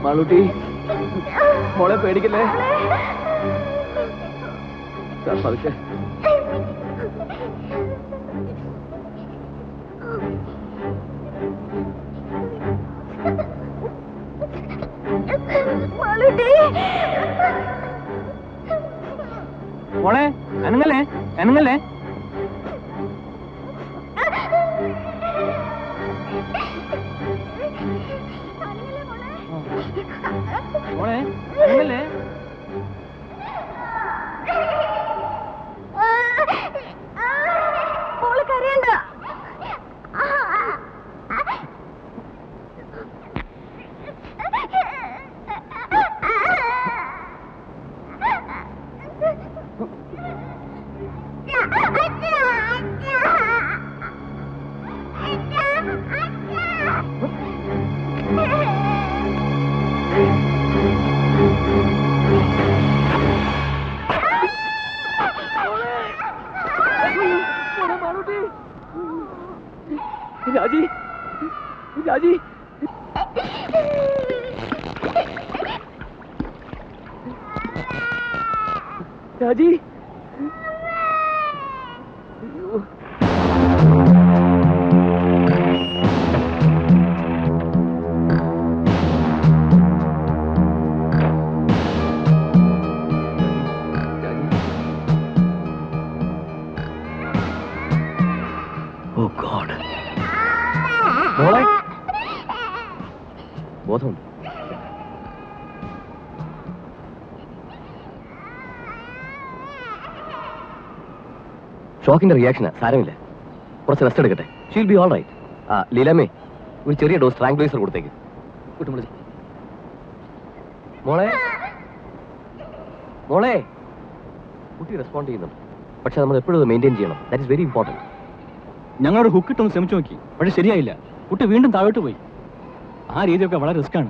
മാളൂട്ടി, മോളെ പേടിക്കല്ലേ. പതുക്കെ. മോളെ അനങ്ങല്ലേ, അനങ്ങല്ലേ. മോളെ അനങ്ങല്ലേ. കരയണ്ട. രാജി, രാജി, രാജി. Oh God. മോളെ ബോധമുണ്ട്. ഷോക്കിന്റെ റിയാക്ഷനാ, സാരമില്ല. കുറച്ച് റെസ്റ്റ് എടുക്കട്ടെ. She'll be all right. ലീലാമേ, ഒരു ചെറിയ ഡോസ് ട്രാങ്ക്ലൈസർ കൊടുത്തേക്ക്. മോളെ, മോളെ. കുട്ടി റെസ്പോണ്ട് ചെയ്യുന്നുണ്ട്, പക്ഷെ നമ്മൾ എപ്പോഴും അത് മെയിൻറ്റെയിൻ ചെയ്യണം. That is very important. ഞങ്ങളൊരു ഹുക്കിട്ടൊന്ന് ശ്രമിച്ചു നോക്കി, പക്ഷെ ശരിയായില്ല. കുട്ടി വീണ്ടും താഴോട്ട് പോയി. ആ രീതിയൊക്കെ വളരെ റിസ്ക്കാണ്.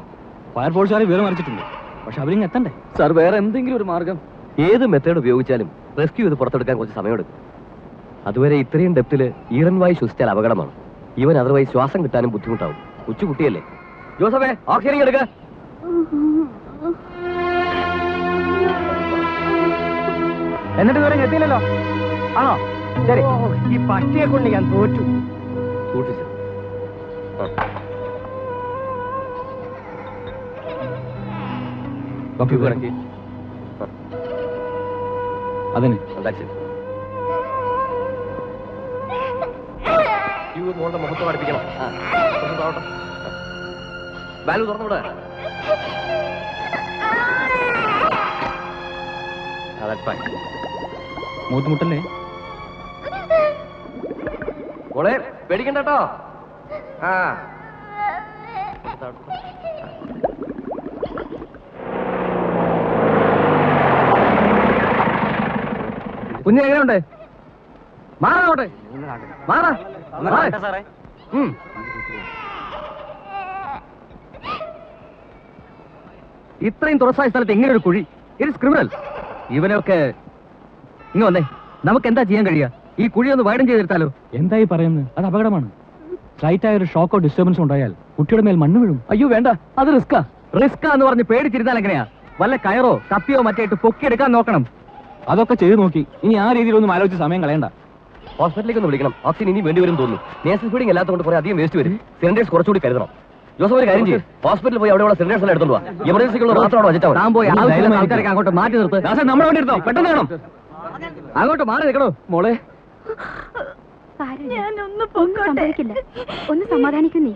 ഫയർഫോഴ്സുകാരെ വിവരം അറിയിച്ചിട്ടുണ്ട്, പക്ഷെ അവരിങ്ങ് എത്തണ്ടേ. സാർ, വേറെ എന്തെങ്കിലും ഒരു മാർഗം? ഏത് മെത്തേഡ് ഉപയോഗിച്ചാലും റെസ്ക്യൂ ചെയ്ത് പുറത്തെടുക്കാൻ കുറച്ച് സമയമെടുക്കും. അതുവരെ ഇത്രയും ഡെപ്തില് ഈറൻ വായു ശ്വസിച്ചാൽ അപകടമാണ്. ഈവൻ അതർവൈസ് ശ്വാസം കിട്ടാനും ബുദ്ധിമുട്ടാവും. കൊച്ചുകുട്ടിയല്ലേ. ജോസഫേ, ഓക്സിജൻ എടുക്ക. എന്നിട്ട് ഇതുവരെ എത്തിയില്ലല്ലോ. ആണോ? ശരി. ഈ പട്ടിയെ കൊണ്ട് ഞാൻ തോറ്റു. സൂക്ഷിച്ചു. അതിന് മോളുടെ മുഖത്ത് പഠിപ്പിക്കണം. ബാലു തുറന്നുവിടെ. മൂത്തുമുട്ടല്ലേ മോളെ, പേടിക്കണ്ട കേട്ടോ. കുഞ്ഞ് എങ്ങനെയുണ്ട്? മാറാവട്ടെ, മാറാ. ഇത്രയും തുറസായ സ്ഥലത്ത് എങ്ങനെ ഒരു കുഴി? It is criminal. ഇവനൊക്കെ ഇങ്ങ് വന്നേ. നമുക്ക് എന്താ ചെയ്യാൻ കഴിയുക? ഈ കുഴി ഒന്ന് വൈഡൻ ചെയ്തെടുത്താലോ? എന്തായി പറയുന്നത്? അത് അപകടമാണ്. സ്ലൈറ്റായ ഒരു ഷോക്കോ ഡിസ്റ്റർബൻസോ ഉണ്ടായാൽ കുട്ടിയുടെ മേൽ മണ്ണ് വീഴും. അയ്യോ വേണ്ട, അത് റിസ്കാ. റിസ്കാ എന്ന് പറഞ്ഞ് പേടിച്ചിരുന്നാൽ എങ്ങനെയാ? വല്ല കയറോ കപ്പിയോ മറ്റേട്ട് പൊക്കിയെടുക്കാൻ നോക്കണം. അതൊക്കെ ചെയ്തു നോക്കി. ഇനി ആ രീതിയിലൊന്നും ആലോചിച്ച് സമയം കളയണ്ട. ഹോസ്പിറ്റലിലേക്ക് ഒന്ന് വിളിക്കണം. ഓക്സിജൻ ഇനി വേണ്ടി വരും തോന്നുന്നു. നേഴ്സസ് ഫീഡിംഗ് അല്ലാത്തതുകൊണ്ട് കുറെ അധികം വേസ്റ്റ് വരും. സിലിണ്ടേഴ്സ് കുറച്ചുകൂടി കരുതണം. ജോസഫ് ഒരു കാര്യം ചെയ്യും, ഹോസ്പിറ്റലിൽ പോയി അവിടെ സിലിണ്ടേഴ്സ് എടുത്തോളൂ. എമർജൻസിക്കുള്ള മാത്രം അവിടെ വെച്ചിട്ടാവും. താൻ പോയി ആൾക്കാരൊക്കെ അങ്ങോട്ട് മാറ്റി നിർത്ത്. നമ്മുടെ വണ്ടി എടുത്തോ, പെട്ടെന്ന് വേണം. അങ്ങോട്ട് മാറി നിൽക്കണോ മോളെ. സംഭവിക്കില്ല, ഒന്ന് സമാധാനിക്കുന്നേ.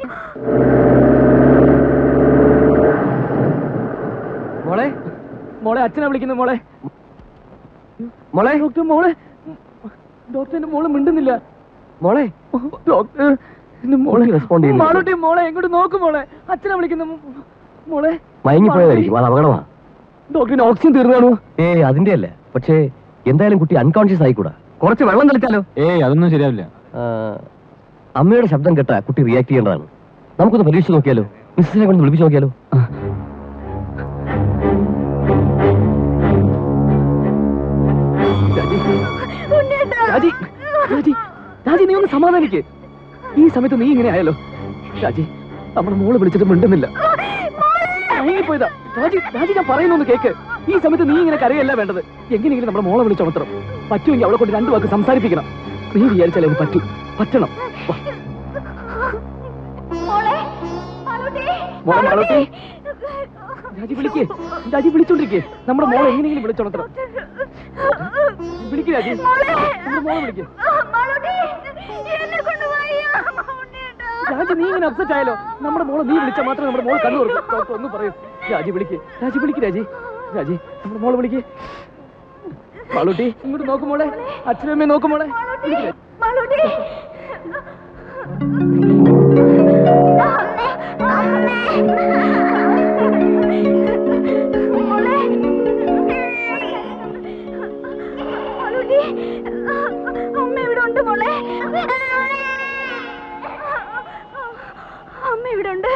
മോളെ മോളെ അച്ഛനെ വിളിക്കുന്നു. മോളെ മോളെ ഡോക്ടർ, മോളെ ഡോക്ടറിന്റെ മോള് മിണ്ടുന്നില്ല. മോളെ ഡോക്ടർ മോളെ റെസ്പോണ്ട് ചെയ്യുന്നു. മാളൂട്ടി മോളെ എങ്ങോട്ട് നോക്കും. മോളെ അച്ഛനെ വിളിക്കുന്നു. മോളെ മയങ്ങിപ്പോയതായിരിക്കും, അത് അപകടമാണ്. ഡോക്ടറിന് ഓക്സിജൻ തീർന്നാണോ? അതിന്റെ അല്ല, പക്ഷേ എന്തായാലും കുട്ടി അൺകോൺഷ്യസ് ആയിക്കൂടാ. കുറച്ച് വെള്ളം തെളിച്ചാലോ? അതൊന്നും ശരിയാവില്ല. അമ്മയുടെ ശബ്ദം കേട്ടാ കുട്ടി റിയാക്ട് ചെയ്യേണ്ടതാണ്. നമുക്കൊന്ന് പരീക്ഷിച്ച് നോക്കിയാലോ? മിസ്സിനെ കൊണ്ട് വിളിപ്പിച്ച് നോക്കിയാലോ? രാജി, രാജി, രാജി നീ ഒന്ന് സമാധാനിക്ക്. ഈ സമയത്ത് നീ ഇങ്ങനെ ആയാലോ? രാജി, നമ്മുടെ മോള് വിളിച്ചിട്ട് മിണ്ടുന്നില്ല. പോയതാ രാജി. രാജി ഞാൻ പറയുന്നൊന്ന് കേക്ക്. ഈ സമയത്ത് നീ ഇങ്ങനെ കരയല്ല വേണ്ടത്. എങ്ങനെയെങ്കിലും നമ്മുടെ മോളെ വിളിച്ചുണർത്തണം. പറ്റുമെങ്കിൽ അവളെ കൊണ്ട് 2 വാക്ക് സംസാരിപ്പിക്കണം. നീ വിചാരിച്ചാലേ അത് പറ്റണം. മോളെ മാളൂട്ടി, രാജി വിളിക്കേ. രാജി വിളിച്ചോണ്ടിരിക്കേ. നമ്മുടെ മോളെ എങ്ങനെയെങ്കിലും വിളിച്ചുണർത്തണം. വിളിക്ക് രാജി, നമ്മുടെ മോളെ വിളിക്കേ. രാജി നീ ഇങ്ങനെ അപ്സെറ്റ് ആയാലോ? നമ്മുടെ മോളെ നീ വിളിച്ചാൽ മാത്രമേ നമ്മുടെ മോളെ കണ്ണു തുറക്കൂ. ഡോക്ടർ ഒന്ന് പറയൂ. രാജി വിളിക്ക്. രാജി വിളിക്ക്. രാജി, രാജി നമ്മുടെ മോളെ വിളിക്ക്. മാളൂട്ടി ഇങ്ങോട്ട് നോക്കുമോളെ. അച്ഛനമ്മയെ നോക്കുമോളെ. അമ്മ ഇവിടെ ഉണ്ട് മോളെ. അമ്മ ഇവിടെ ഉണ്ട്.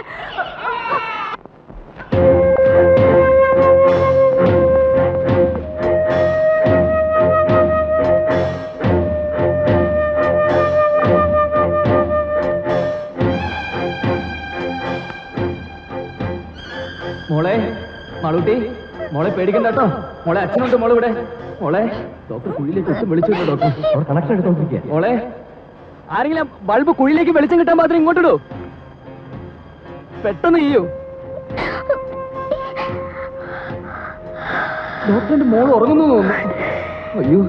മോളെ മാളൂട്ടി, മോളെ പേടിക്കണ്ട കേട്ടോ. മോളെ അച്ഛനുണ്ട് മോളെ ഇവിടെ. മോളെ ഡോക്ടർ കുഴിയിലേക്ക് ഒട്ടും വെളിച്ചിട്ടു. Doctor connection എടുത്തോണ്ടിരിക്കുക. മോളെ ആരെങ്കിലും ബൾബ് കുഴിയിലേക്ക് വെളിച്ചം കിട്ടാൻ മാത്രം ഇങ്ങോട്ടിടൂ. പെട്ടെന്ന് ചെയ്യൂ. ഡോക്ടറിന്റെ മോൾ ഉറങ്ങുന്നു തോന്നുന്നു. അയ്യോ,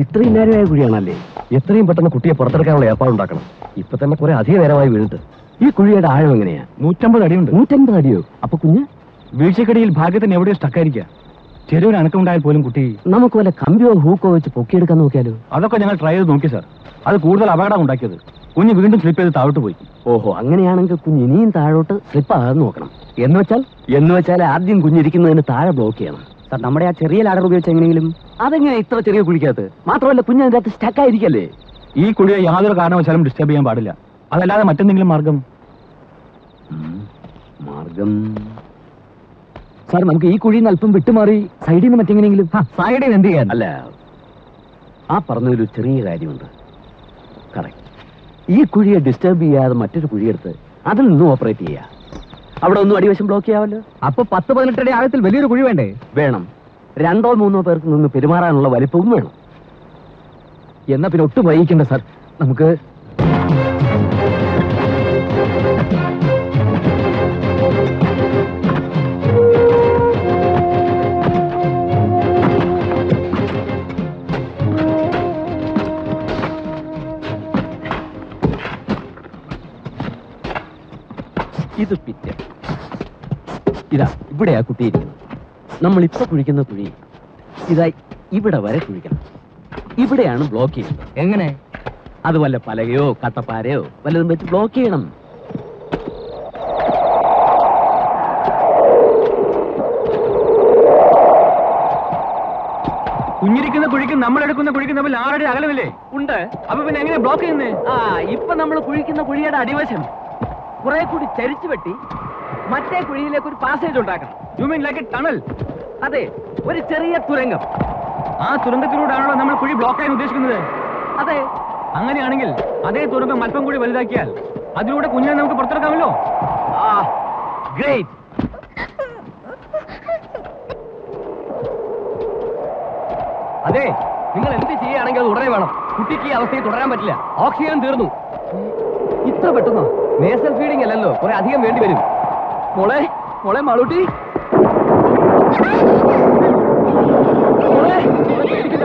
ഇത്രയും നേരമായ കുഴിയാണല്ലേ? എത്രയും പെട്ടെന്ന് കുട്ടിയെ പുറത്തെടുക്കാനുള്ള ഏർപ്പാടുണ്ടാക്കണം. ഇപ്പൊ തന്നെ കുറെ അധിക നേരമായി വീണിട്ട്. ഈ കുഴിയുടെ ആഴം എങ്ങനെയാ? 150 അടിയുണ്ട്. 150 അടിയോ? അപ്പൊ കുഞ്ഞ് വീഴ്ചക്കടിയിൽ ഭാഗ്യത്തിന് എവിടെയോ സ്റ്റക്കായിരിക്കുക. ചെറിയൊരു അനക്കമുണ്ടായാൽ പോലും കുട്ടി. നമുക്ക് വല്ല കമ്പിയോ ഹൂക്കോ വെച്ച് പൊക്കിയെടുക്കാൻ നോക്കിയാലോ? അതൊക്കെ ഞങ്ങൾ ട്രൈ ചെയ്ത് നോക്കി സാർ. അത് കൂടുതൽ അപകടം ഉണ്ടാക്കിയത്. കുഞ്ഞ് വീണ്ടും സ്ലിപ്പ് ചെയ്ത് താഴോട്ട് പോയി. ഓഹോ, അങ്ങനെയാണെങ്കിൽ കുഞ്ഞ് ഇനിയും താഴോട്ട് സ്ലിപ്പ് ആകാതെ നോക്കണം. എന്ന് വെച്ചാൽ ആദ്യം കുഞ്ഞിരിക്കുന്നതിന് താഴെ ബ്ലോക്ക് ചെയ്യണം. സാർ നമ്മുടെ ആ ചെറിയ ലാഡർ ഉപയോഗിച്ച് എങ്ങനെയെങ്കിലും. അതെങ്ങനെ ഇത്ര ചെറിയ കുഴിക്കകത്ത്? മാത്രമല്ല കുഞ്ഞ് അതിന്റെ അകത്ത് സ്റ്റക്കായിരിക്കല്ലേ? ഈ കുഴിയെ യാതൊരു കാരണവശാലും ഡിസ്റ്റർബ് ചെയ്യാൻ പാടില്ല. അതല്ലാതെ മറ്റെന്തെങ്കിലും മാർഗം? സാർ, നമുക്ക് ഈ കുഴിയിൽ നിന്ന് അല്പം വിട്ടുമാറി സൈഡിൽ നിന്ന് മറ്റെങ്ങനെയെങ്കിലും. സൈഡിൽ എന്ത് ചെയ്യാൻ? അല്ല, ആ പറഞ്ഞൊരു ചെറിയ കാര്യമുണ്ട്. കറക്റ്റ്. ഈ കുഴിയെ ഡിസ്റ്റർബ് ചെയ്യാതെ മറ്റൊരു കുഴിയെടുത്ത് അതിൽ നിന്നും ഓപ്പറേറ്റ് ചെയ്യാം. അവിടെ ഒന്നും അടിവശം ബ്ലോക്ക് ചെയ്യാമല്ലോ. അപ്പൊ 10-18 അടി ആഴത്തിൽ വലിയൊരു കുഴി വേണ്ടേ? വേണം. 2-3 പേർക്ക് നിന്ന് പെരുമാറാനുള്ള വലിപ്പവും വേണം. എന്നാ പിന്നെ ഒട്ടും വൈകിക്കണ്ട സാർ. നമുക്ക് ഇത് പിറ്റ്. ഇതാ ഇവിടെയാ കുട്ടിയിരിക്കുന്നത്. നമ്മൾ ഇപ്പൊ കുഴിക്കുന്ന കുഴി ഇതാ ഇവിടെ വരെ കുഴിക്കണം. ഇവിടെയാണ് ബ്ലോക്ക് ചെയ്യുന്നത്. എങ്ങനെ? അത് വല്ല പലകയോ കട്ടപ്പാരയോ വല്ലതും വെച്ച് ബ്ലോക്ക് ചെയ്യണം. കുഞ്ഞിരിക്കുന്ന കുഴിക്കും നമ്മളെടുക്കുന്ന കുഴിക്കും തമ്മിൽ 6 അടി അകലമില്ലേ? ഉണ്ട്. അപ്പൊ പിന്നെ എങ്ങനെ ബ്ലോക്ക് ചെയ്യുന്നേ? ഇപ്പൊ നമ്മൾ കുഴിക്കുന്ന കുഴിയുടെ അടിവശം കുറെ കൂടി ചരിച്ചു വെട്ടി മറ്റേ കുഴിയിലേക്ക് ഒരു പാസേജ് ഉണ്ടാക്കണം. You mean like A tunnel? അതെ, ഒരു ചെറിയ തുരങ്കം. ആ തുരങ്കത്തിലൂടെയാണല്ലോ നമ്മൾ കുഴി ബ്ലോക്ക് ചെയ്യാൻ ഉദ്ദേശിക്കുന്നത്? അതെ. അങ്ങനെയാണെങ്കിൽ അതേ തുരങ്കം അല്പം കൂടി വലുതാക്കിയാൽ അതിലൂടെ കുഞ്ഞിനെ നമുക്ക് പുറത്തെടുക്കാമല്ലോ. ഗ്രേറ്റ്. അതെ, നിങ്ങൾ എന്ത് ചെയ്യുകയാണെങ്കിൽ അത് ഉടനെ വേണം. കുട്ടിക്ക് ഈ അവസ്ഥയിൽ തുടരാൻ പറ്റില്ല. ഓക്സിജൻ തീർന്നു. ഇത്ര പെട്ടെന്നോ? നേസൽ ഫീഡിംഗ് അല്ലല്ലോ, കുറെ അധികം വേണ്ടി വരും. മോളെ മോളെ മാളൂട്ടി, മോളെ പേടിക്കണ്ട.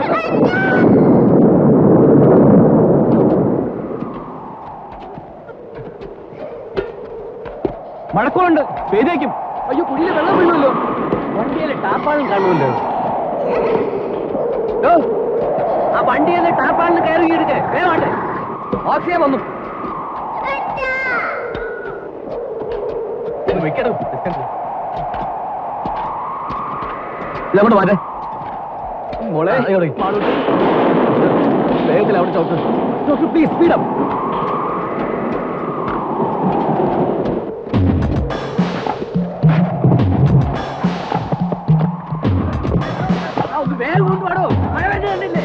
മഴക്കോളുണ്ട്, പെയ്തേക്കും. അയ്യോ, കുഴിയിൽ വെള്ളം വീഴുമല്ലോ. വണ്ടിയിലെ ടാപ്പാളും കാണുമല്ലോ. ആ വണ്ടിയിലെ ടാപ്പാളിന് കയറി എടുക്ക്. വേണ്ട, ഓക്സിജൻ വന്നു. വെക്കണം. ഇതങ്ങോട്ട് മാറ്റേ. മോളെ വേഗത്തിൽ അവിടെ ചോക്ക്. Doctor please speed up. വേഗം കൊണ്ടുപാടോ, മഴ വേണ്ടില്ലേ?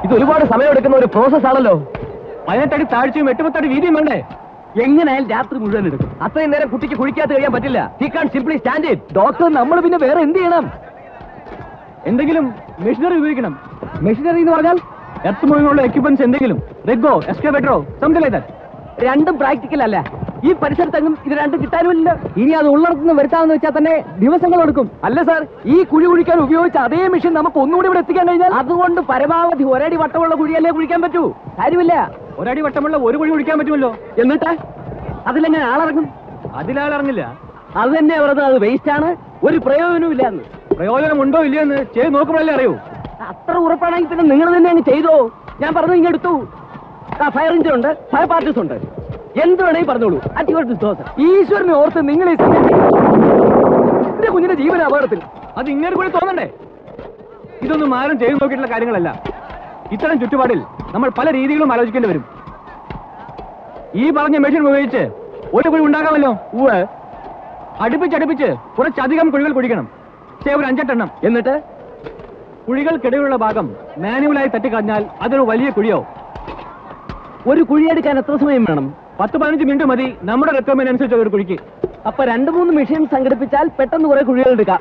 ഇത് ഒരുപാട് സമയമെടുക്കുന്ന ഒരു പ്രോസസ് ആണല്ലോ. 18 അടി താഴ്ചയും 8 അടി വീതിയും വേണ്ടേ? എങ്ങനെയായാലും രാത്രി മുഴുവൻ എടുക്കും. അത്രയും നേരം കുട്ടിക്ക് കുഴിക്കാത്ത കഴിയാൻ പറ്റില്ല. He can simply stand it. Doctor, നമ്മൾ പിന്നെ വേറെ എന്ത് ചെയ്യണം? എന്തെങ്കിലും മെഷീനറി ഉപയോഗിക്കണം. മെഷീനറി എന്ന് പറഞ്ഞാൽ എർത്ത് മൂവിങ്ങുള്ള എക്യുപ്മെന്റ്സ് എന്തെങ്കിലും, റിഗോ, എക്സ്കവേറ്ററോ, സംതിങ് ലൈക്ക് ദാറ്റ്. രണ്ടും പ്രാക്ടിക്കൽ അല്ല. ഈ പരിസരത്തെങ്ങും ഇത് രണ്ടും കിട്ടാനുമില്ല. ഇനി അത് ഉള്ളിടത്തുനിന്ന് വരുത്താമെന്ന് വെച്ചാൽ തന്നെ ദിവസങ്ങൾ എടുക്കും. അല്ല സാർ, ഈ കുഴി കുഴിക്കാൻ ഉപയോഗിച്ച അതേ മെഷീൻ നമുക്ക് ഒന്നുകൂടി ഇവിടെ എത്തിക്കാൻ കഴിഞ്ഞാൽ അതുകൊണ്ട് പരമാവധി ഒരടി വട്ടമുള്ള കുഴിയല്ലേ കുഴിക്കാൻ പറ്റൂ. കാര്യമില്ല. ഒരടി വട്ടമുള്ള ഒരു കുഴി കുഴിക്കാൻ പറ്റുമല്ലോ. എന്നിട്ട് അതിലെങ്ങനെ ആളിറങ്ങും? അതിലാളിറങ്ങില്ല. അത് തന്നെ പറഞ്ഞത്, അത് വേസ്റ്റ് ആണ്, ഒരു പ്രയോജനവും ഇല്ല എന്ന്. പ്രയോജനമുണ്ടോ ഇല്ലയോ എന്ന് ചെയ്ത് നോക്കുമ്പോഴല്ലേ അറിയൂ. അത്ര ഉറപ്പാണെങ്കിൽ പിന്നെ നിങ്ങൾ തന്നെ അങ്ങ് ചെയ്തോ. ഞാൻ പറഞ്ഞു ഇങ്ങെടുത്തു. ഫയർ എഞ്ചിൻ ഉണ്ട്, ഫയർ പാർട്ടീസ് ഉണ്ട്, എന്ത് വേണമെങ്കിൽ പറഞ്ഞോളൂ. ഈശ്വരനെ ഓർത്ത് നിങ്ങൾ എന്റെ കുഞ്ഞിന്റെ ജീവന അപകടത്തിൽ. അത് ഇങ്ങനെ കൂടി തോന്നണ്ടേ? ഇതൊന്നും ആരും ചെയ്തു നോക്കിയിട്ടുള്ള കാര്യങ്ങളല്ല. ഇത്തരം ചുറ്റുപാടിൽ നമ്മൾ പല രീതികളും ആലോചിക്കേണ്ടി വരും. ഈ പറഞ്ഞ മെഷീൻ ഉപയോഗിച്ച് ഒരു കുഴി ഉണ്ടാക്കാമല്ലോ. അടുപ്പിച്ചടുപ്പിച്ച് കുറച്ചധികം കുഴികൾ കുഴിക്കണം. ഒരു 5-8 എണ്ണം. എന്നിട്ട് കുഴികൾക്കിടയിലുള്ള ഭാഗം മാനുവലായി തട്ടിക്കഴിഞ്ഞാൽ അതൊരു വലിയ കുഴിയോ. ഒരു കുഴിയെടുക്കാൻ എത്ര സമയം വേണം? 10-15 മിനിറ്റ് മതി നമ്മുടെ റിക്വയർമെന്റ് അനുസരിച്ച് ഒരു കുഴിക്ക്. അപ്പൊ 2-3 മെഷീൻ സംഘടിപ്പിച്ചാൽ പെട്ടെന്ന് കുറെ കുഴികൾ എടുക്കാം.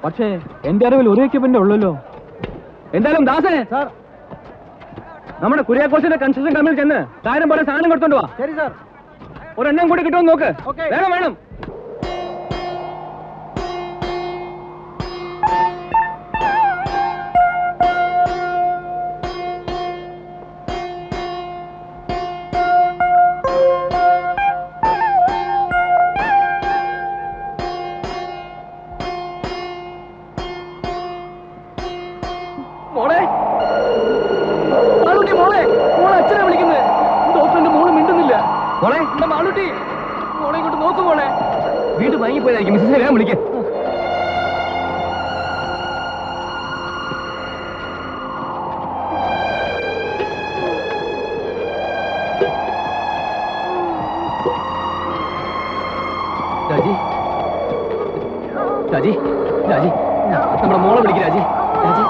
പക്ഷേ എന്റെ അറിവിൽ ഒരു എക്യുപ്മെന്റ് ഉള്ളല്ലോ. എന്തായാലും ദാസനെ സാർ, നമ്മുടെ കുര്യാക്കോസിന്റെ കൺസ്ട്രക്ഷൻ കമ്പനിയിൽ ചെന്ന് കാര്യം പോലെ സാധനം കൊടുത്തോണ്ട് വാ. ശരി സാർ. ഒരെണ്ണം കൂടി കിട്ടുമെന്ന് നോക്ക്. വേണം വേണം. മോളെ മാളൂട്ടി, മോളെ മോളെ അച്ഛനെ വിളിക്കുന്നത്. ഡോക്ടറിന്റെ മോള് മിണ്ടുന്നില്ല. മോളെ എന്താ മാളൂട്ടി, മോളെ ഇങ്ങോട്ട് നോക്കൂ. മോളെ വീണ്ടും വാങ്ങിപ്പോയതായിരിക്കും. മിസ്സിനെ വേഗം വിളിക്ക. രാജി, രാജി, രാജി, നമ്മുടെ മോളെ വിളിക്ക്. രാജി, രാജി,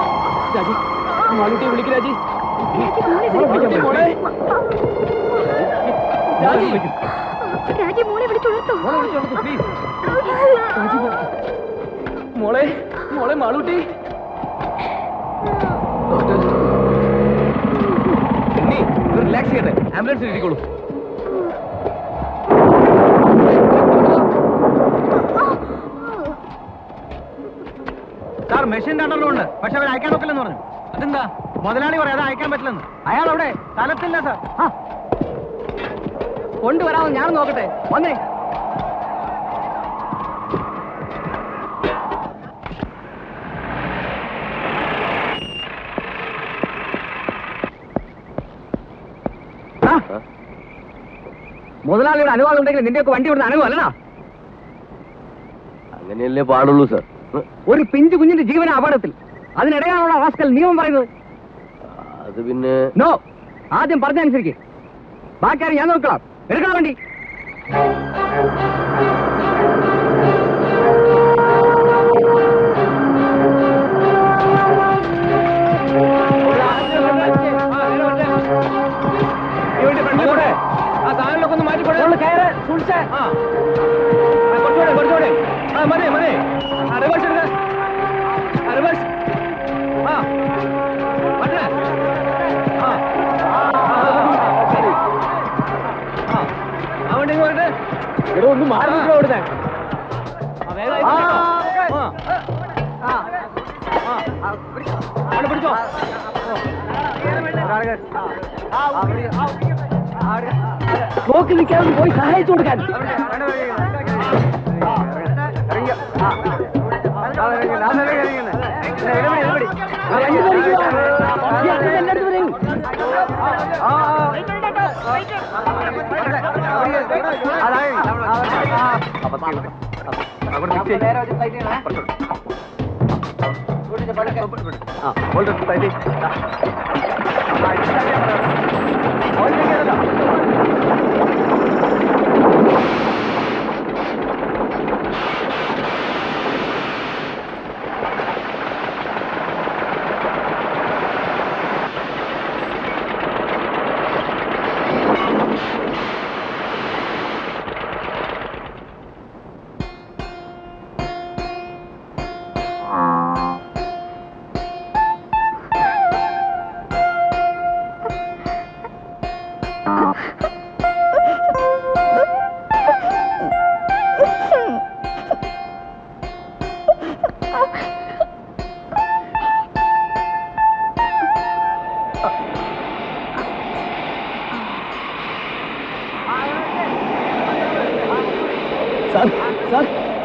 രാജി, മാളൂട്ടിയെ വിളിക്ക്. രാജി, മോളെ, രാജി, രാജി മോളെ വിളിച്ചുണർത്തോ. പ്ലീസ്. മോളെ, മോളെ മാളൂട്ടി. ആംബുലൻസിൽ ഇരിക്കോളൂ. സാർ മെഷീൻ അണ്ടറിലുണ്ട്, പക്ഷെ അവർ അയക്കാൻ നോക്കില്ലെന്ന് പറഞ്ഞു. അതെന്താ? മുതലാളി പറയാതെ അയക്കാൻ പറ്റില്ലെന്ന്. അയാൾ അവിടെ സ്ഥലത്തില്ല സാർ. കൊണ്ടുവരാമെന്ന് ഞാൻ നോക്കട്ടെ. വന്നേ. മുതലാളിയുടെ അനുവാദം ഉണ്ടെങ്കിൽ നിന്റെയൊക്കെ വണ്ടി ഇവിടുന്ന് അനുവല്ലടാ. അങ്ങനെയല്ലേ പാടുള്ളൂ സാർ. ഒരു പിഞ്ചു കുഞ്ഞിന്റെ ജീവന അപകടത്തിൽ അതിനിടയാണുള്ള റാസ്കൽ നിയമം പറയുന്നത്. അത് പിന്നെ നോ, ആദ്യം പറഞ്ഞനുസരിക്ക്. ബാക്കിയാരും ഞാൻ നോക്കാം. എടുക്കണം വണ്ടി. ആ സാധനങ്ങളൊക്കെ ഒന്ന് മാറ്റിക്കൊടേ. കയറ് സൂക്ഷിച്ചേ. കുറച്ചുകൂടെ. മതി. റിവേഴ്സ് എടുക്ക. റിവേഴ്സ്. പറ്റേ. അവിടെ പോയിട്ട് ഇവിടെ ഒന്ന് മാറി ഇവിടുത്തെ. അവിടെ പിടിച്ചോ. നോക്കി നിൽക്കാതെ പോയി സഹായിച്ചു കൊടുക്കാൻ.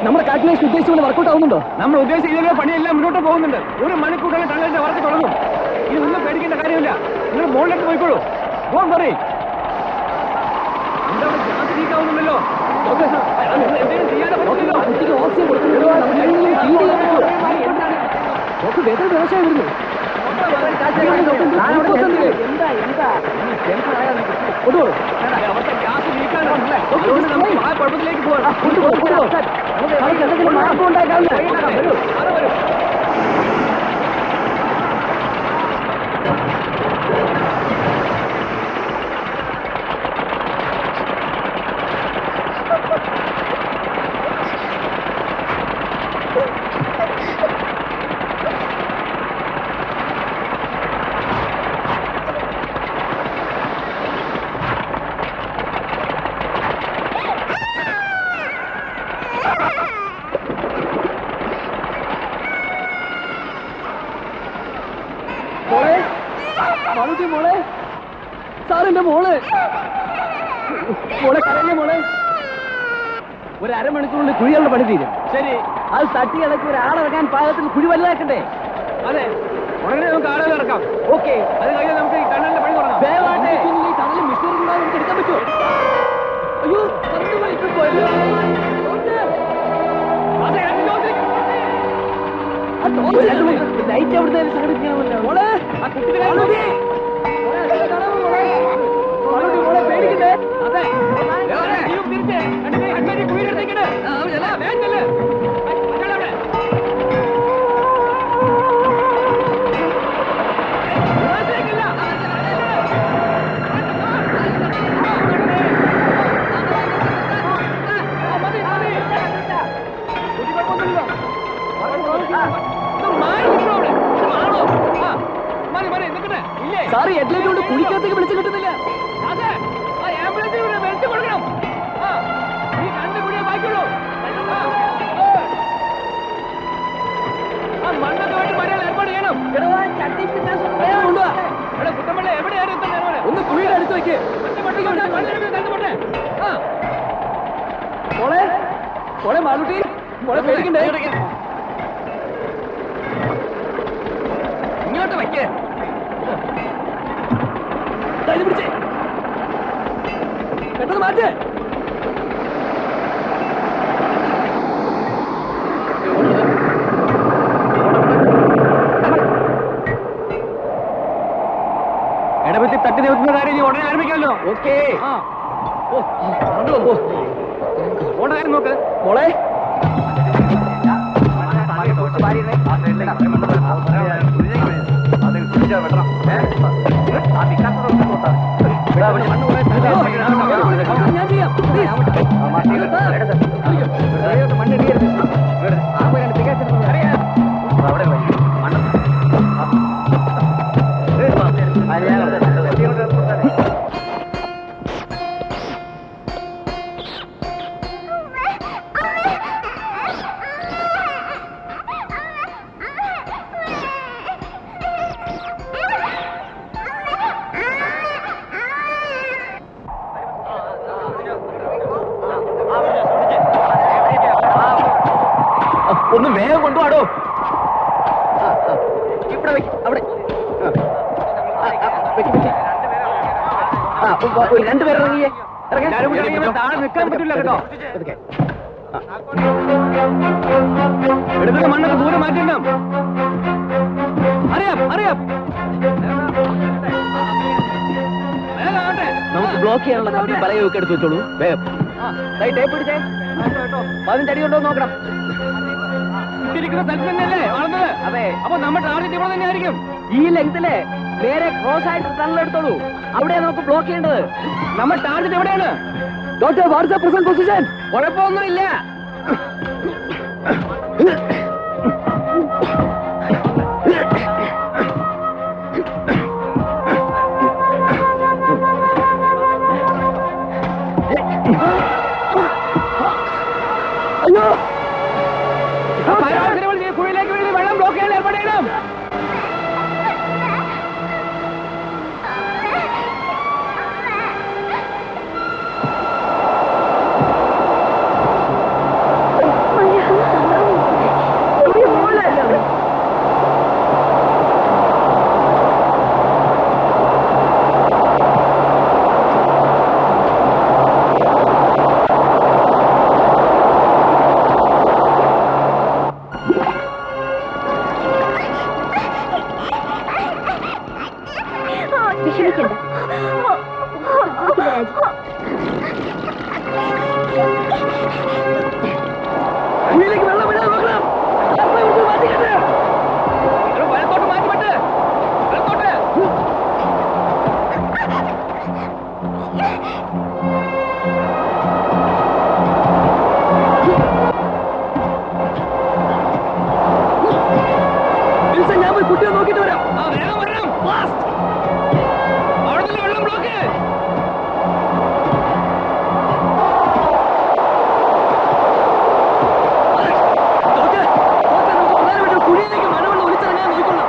നമ്മുടെ കാൽക്കുലേഷൻ ഉദ്ദേശിച്ച പോലെ വർക്കൗട്ട് ആവുന്നുണ്ടോ? നമ്മൾ ഉദ്ദേശിച്ച പണിയെല്ലാം മുന്നോട്ട് പോകുന്നുണ്ട്. ഒരു മണിക്കൂറിൽ ടണലിന്റെ വർക്ക് തുടങ്ങും. ഇതൊന്നും പേടിക്കേണ്ട കാര്യമില്ല. നിങ്ങൾ മുകളിലേക്ക് പോയിക്കോളൂ. ഫോൺ പറയും. എന്താ ഗ്യാസ് ലീക്ക് ആവുന്നുണ്ടല്ലോ. എന്തെങ്കിലും ചെയ്യാനോ പറ്റില്ലല്ലോ. കുട്ടിക്ക് ഓക്സിജൻ കൊടുക്കുന്നുണ്ടോ? വേറെ വ്യവസായം വരുന്നു. അവർക്ക് ഗ്യാസ് ലീക്കാണല്ലേ. അതുകൊണ്ട് നമുക്ക് ആ കുഴപ്പത്തിലേക്ക് പോകാം. മോളെ സാറിന്റെ മോള് കരഞ്ഞ മോളെ. ഒരു അരമണിക്കൂറിൽ കുഴികളുടെ പണി തീരും. ശരി, അത് തട്ടി ഇളക്കി ഒരാളിറക്കാൻ പാകത്തിൽ കുഴി വലുതാക്കണ്ടേ? അതെ, ഉടനെ നമുക്ക് ആളുകൾ ഇറക്കാം. ഓക്കെ, അത് കഴിഞ്ഞാൽ നമുക്ക് ഈ ടണലിന്റെ പണി തുടങ്ങാം. ഈ ടണലിൽ മിസ്റ്റർ കൂടാതെ നമുക്ക് എടുക്കാൻ പറ്റുമോ? അയ്യോ, ലൈറ്റ് അവിടുത്തെ സംഘടിപ്പിക്കണമല്ലോ. മോളെ പേടിക്കണ്ടേ? അതെ, തിരിച്ച് കുഴിയെടുത്തേക്കിട്ട് വേണ്ടല്ലേ. സാറ് ഹെഡ്ലൈറ്റ് കൊണ്ട് കുഴിക്കകത്തേക്ക് വിളിച്ചു കിട്ടുന്നില്ല. അതെ ഒന്ന് കുഴിയുടെ അടുത്ത് വെക്ക്. മോളെ മോളെ മാളൂട്ടി മോളെ പേടിക്കണ്ടേ? ഇങ്ങോട്ട് വെക്കേ. പിടിച്ചേ പെട്ടെന്ന് മാറ്റേ. ഇടപെത്തി തട്ടി നിൽക്കുന്ന കാര്യം നീ ഉടനെ ആരംഭിക്കാമല്ലോ. ഓക്കേ. ഓണ കാര്യം നോക്ക് മോളെ. ഞാൻ ചെയ്യാം. ഒന്ന് വേഗം കൊണ്ടുപോടോ. ഇവിടെ അവിടെ രണ്ടുപേർ ഇറങ്ങിയേ. താഴെ നിൽക്കാൻ പറ്റില്ല കേട്ടോ. എടുക്കുന്ന മണ്ണൊക്കെ ദൂരെ മാറ്റണം. അറിയാം അറിയാം. നമുക്ക് ബ്ലോക്ക് ചെയ്യാനുള്ള കമ്പി പറയൊക്കെ എടുത്ത് വെച്ചോളൂ. വേഗം ടേപ്പ് പിടിച്ചേ. 15 അടി കൊണ്ടോ നോക്കണം. ഇരിക്കുന്ന സ്ഥലത്ത് തന്നെയല്ലേ വളർന്നത്? അതെ. അപ്പൊ നമ്മുടെ ടാർഗറ്റ് ഇവിടെ തന്നെ ആയിരിക്കും. ഈ ലെങ്തില് നേരെ ക്രോസ് ആയിട്ട് ടണൽ എടുത്തോളൂ. അവിടെ നമുക്ക് ബ്ലോക്ക് ചെയ്യേണ്ടത്. നമ്മുടെ ടാർഗറ്റ് എവിടെയാണ്? Doctor what's present position? കുഴപ്പമൊന്നുമില്ല. അയ്യോ കുഴിയിലേക്ക് വീഴുന്ന വെള്ളം ബ്ലോക്ക് ചെയ്യാൻ ഏർപ്പാട് ചെയ്യണം. കുഴിയിലേക്ക് വെള്ളം വിടാൻ നോക്കണം. വലത്തോട്ട് മാറ്റിവിട്ട് വലത്തോട്ട്. ഞാൻ പോയി കുട്ടിയെ നോക്കിട്ട് വരാം. വേഗം വരണം. അവിടെ നിന്ന് വെള്ളം ബ്ലോക്ക്. കുഴിയിലേക്ക് മഴവെള്ളം ഒലിച്ചിറങ്ങാൻ നോക്കണം.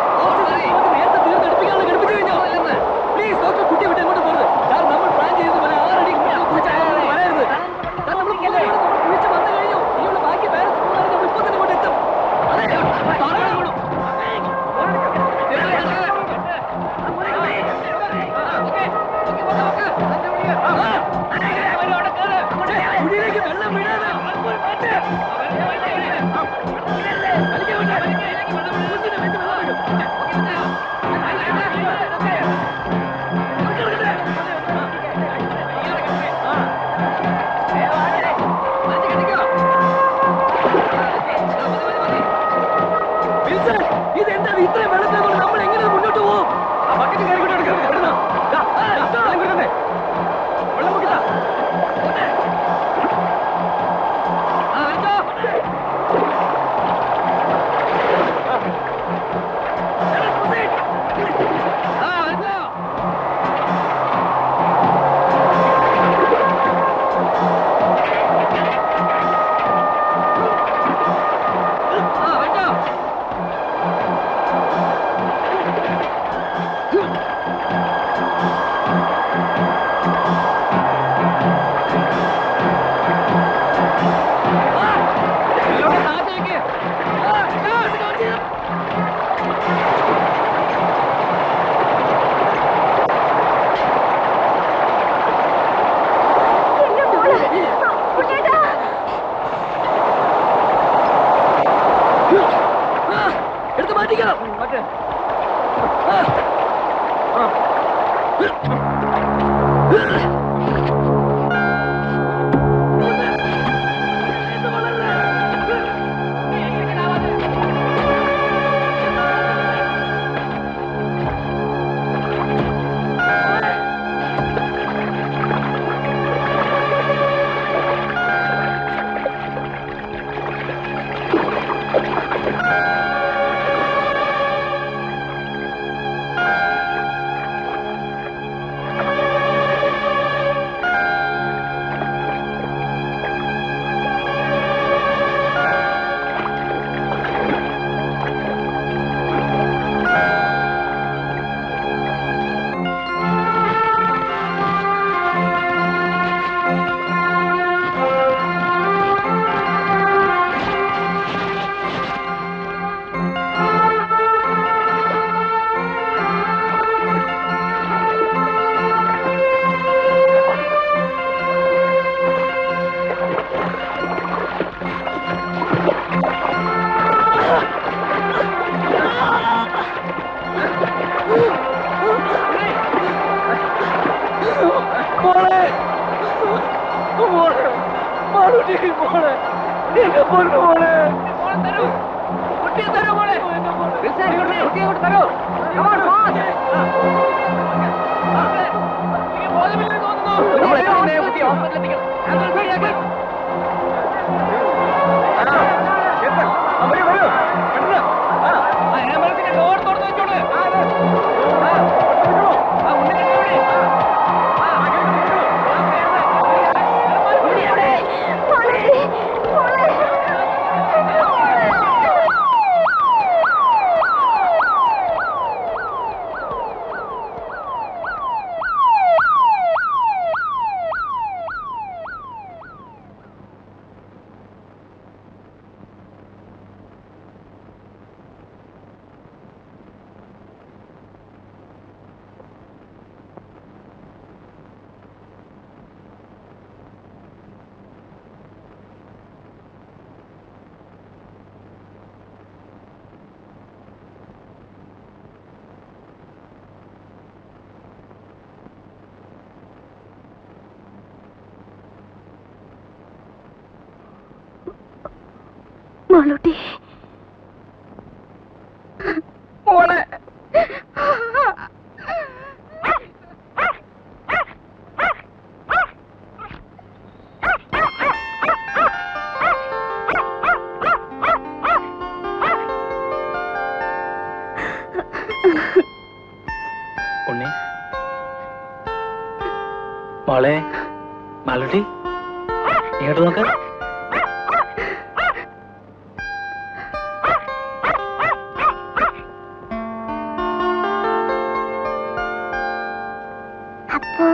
എടുത്ത് മാറ്റിക്കണം. മോളൂട്ടി മോളെ ഉണ്ണി മോളെ മാളുട്ടി ഇങ്ങോട്ട് നോക്ക്. അപ്പോ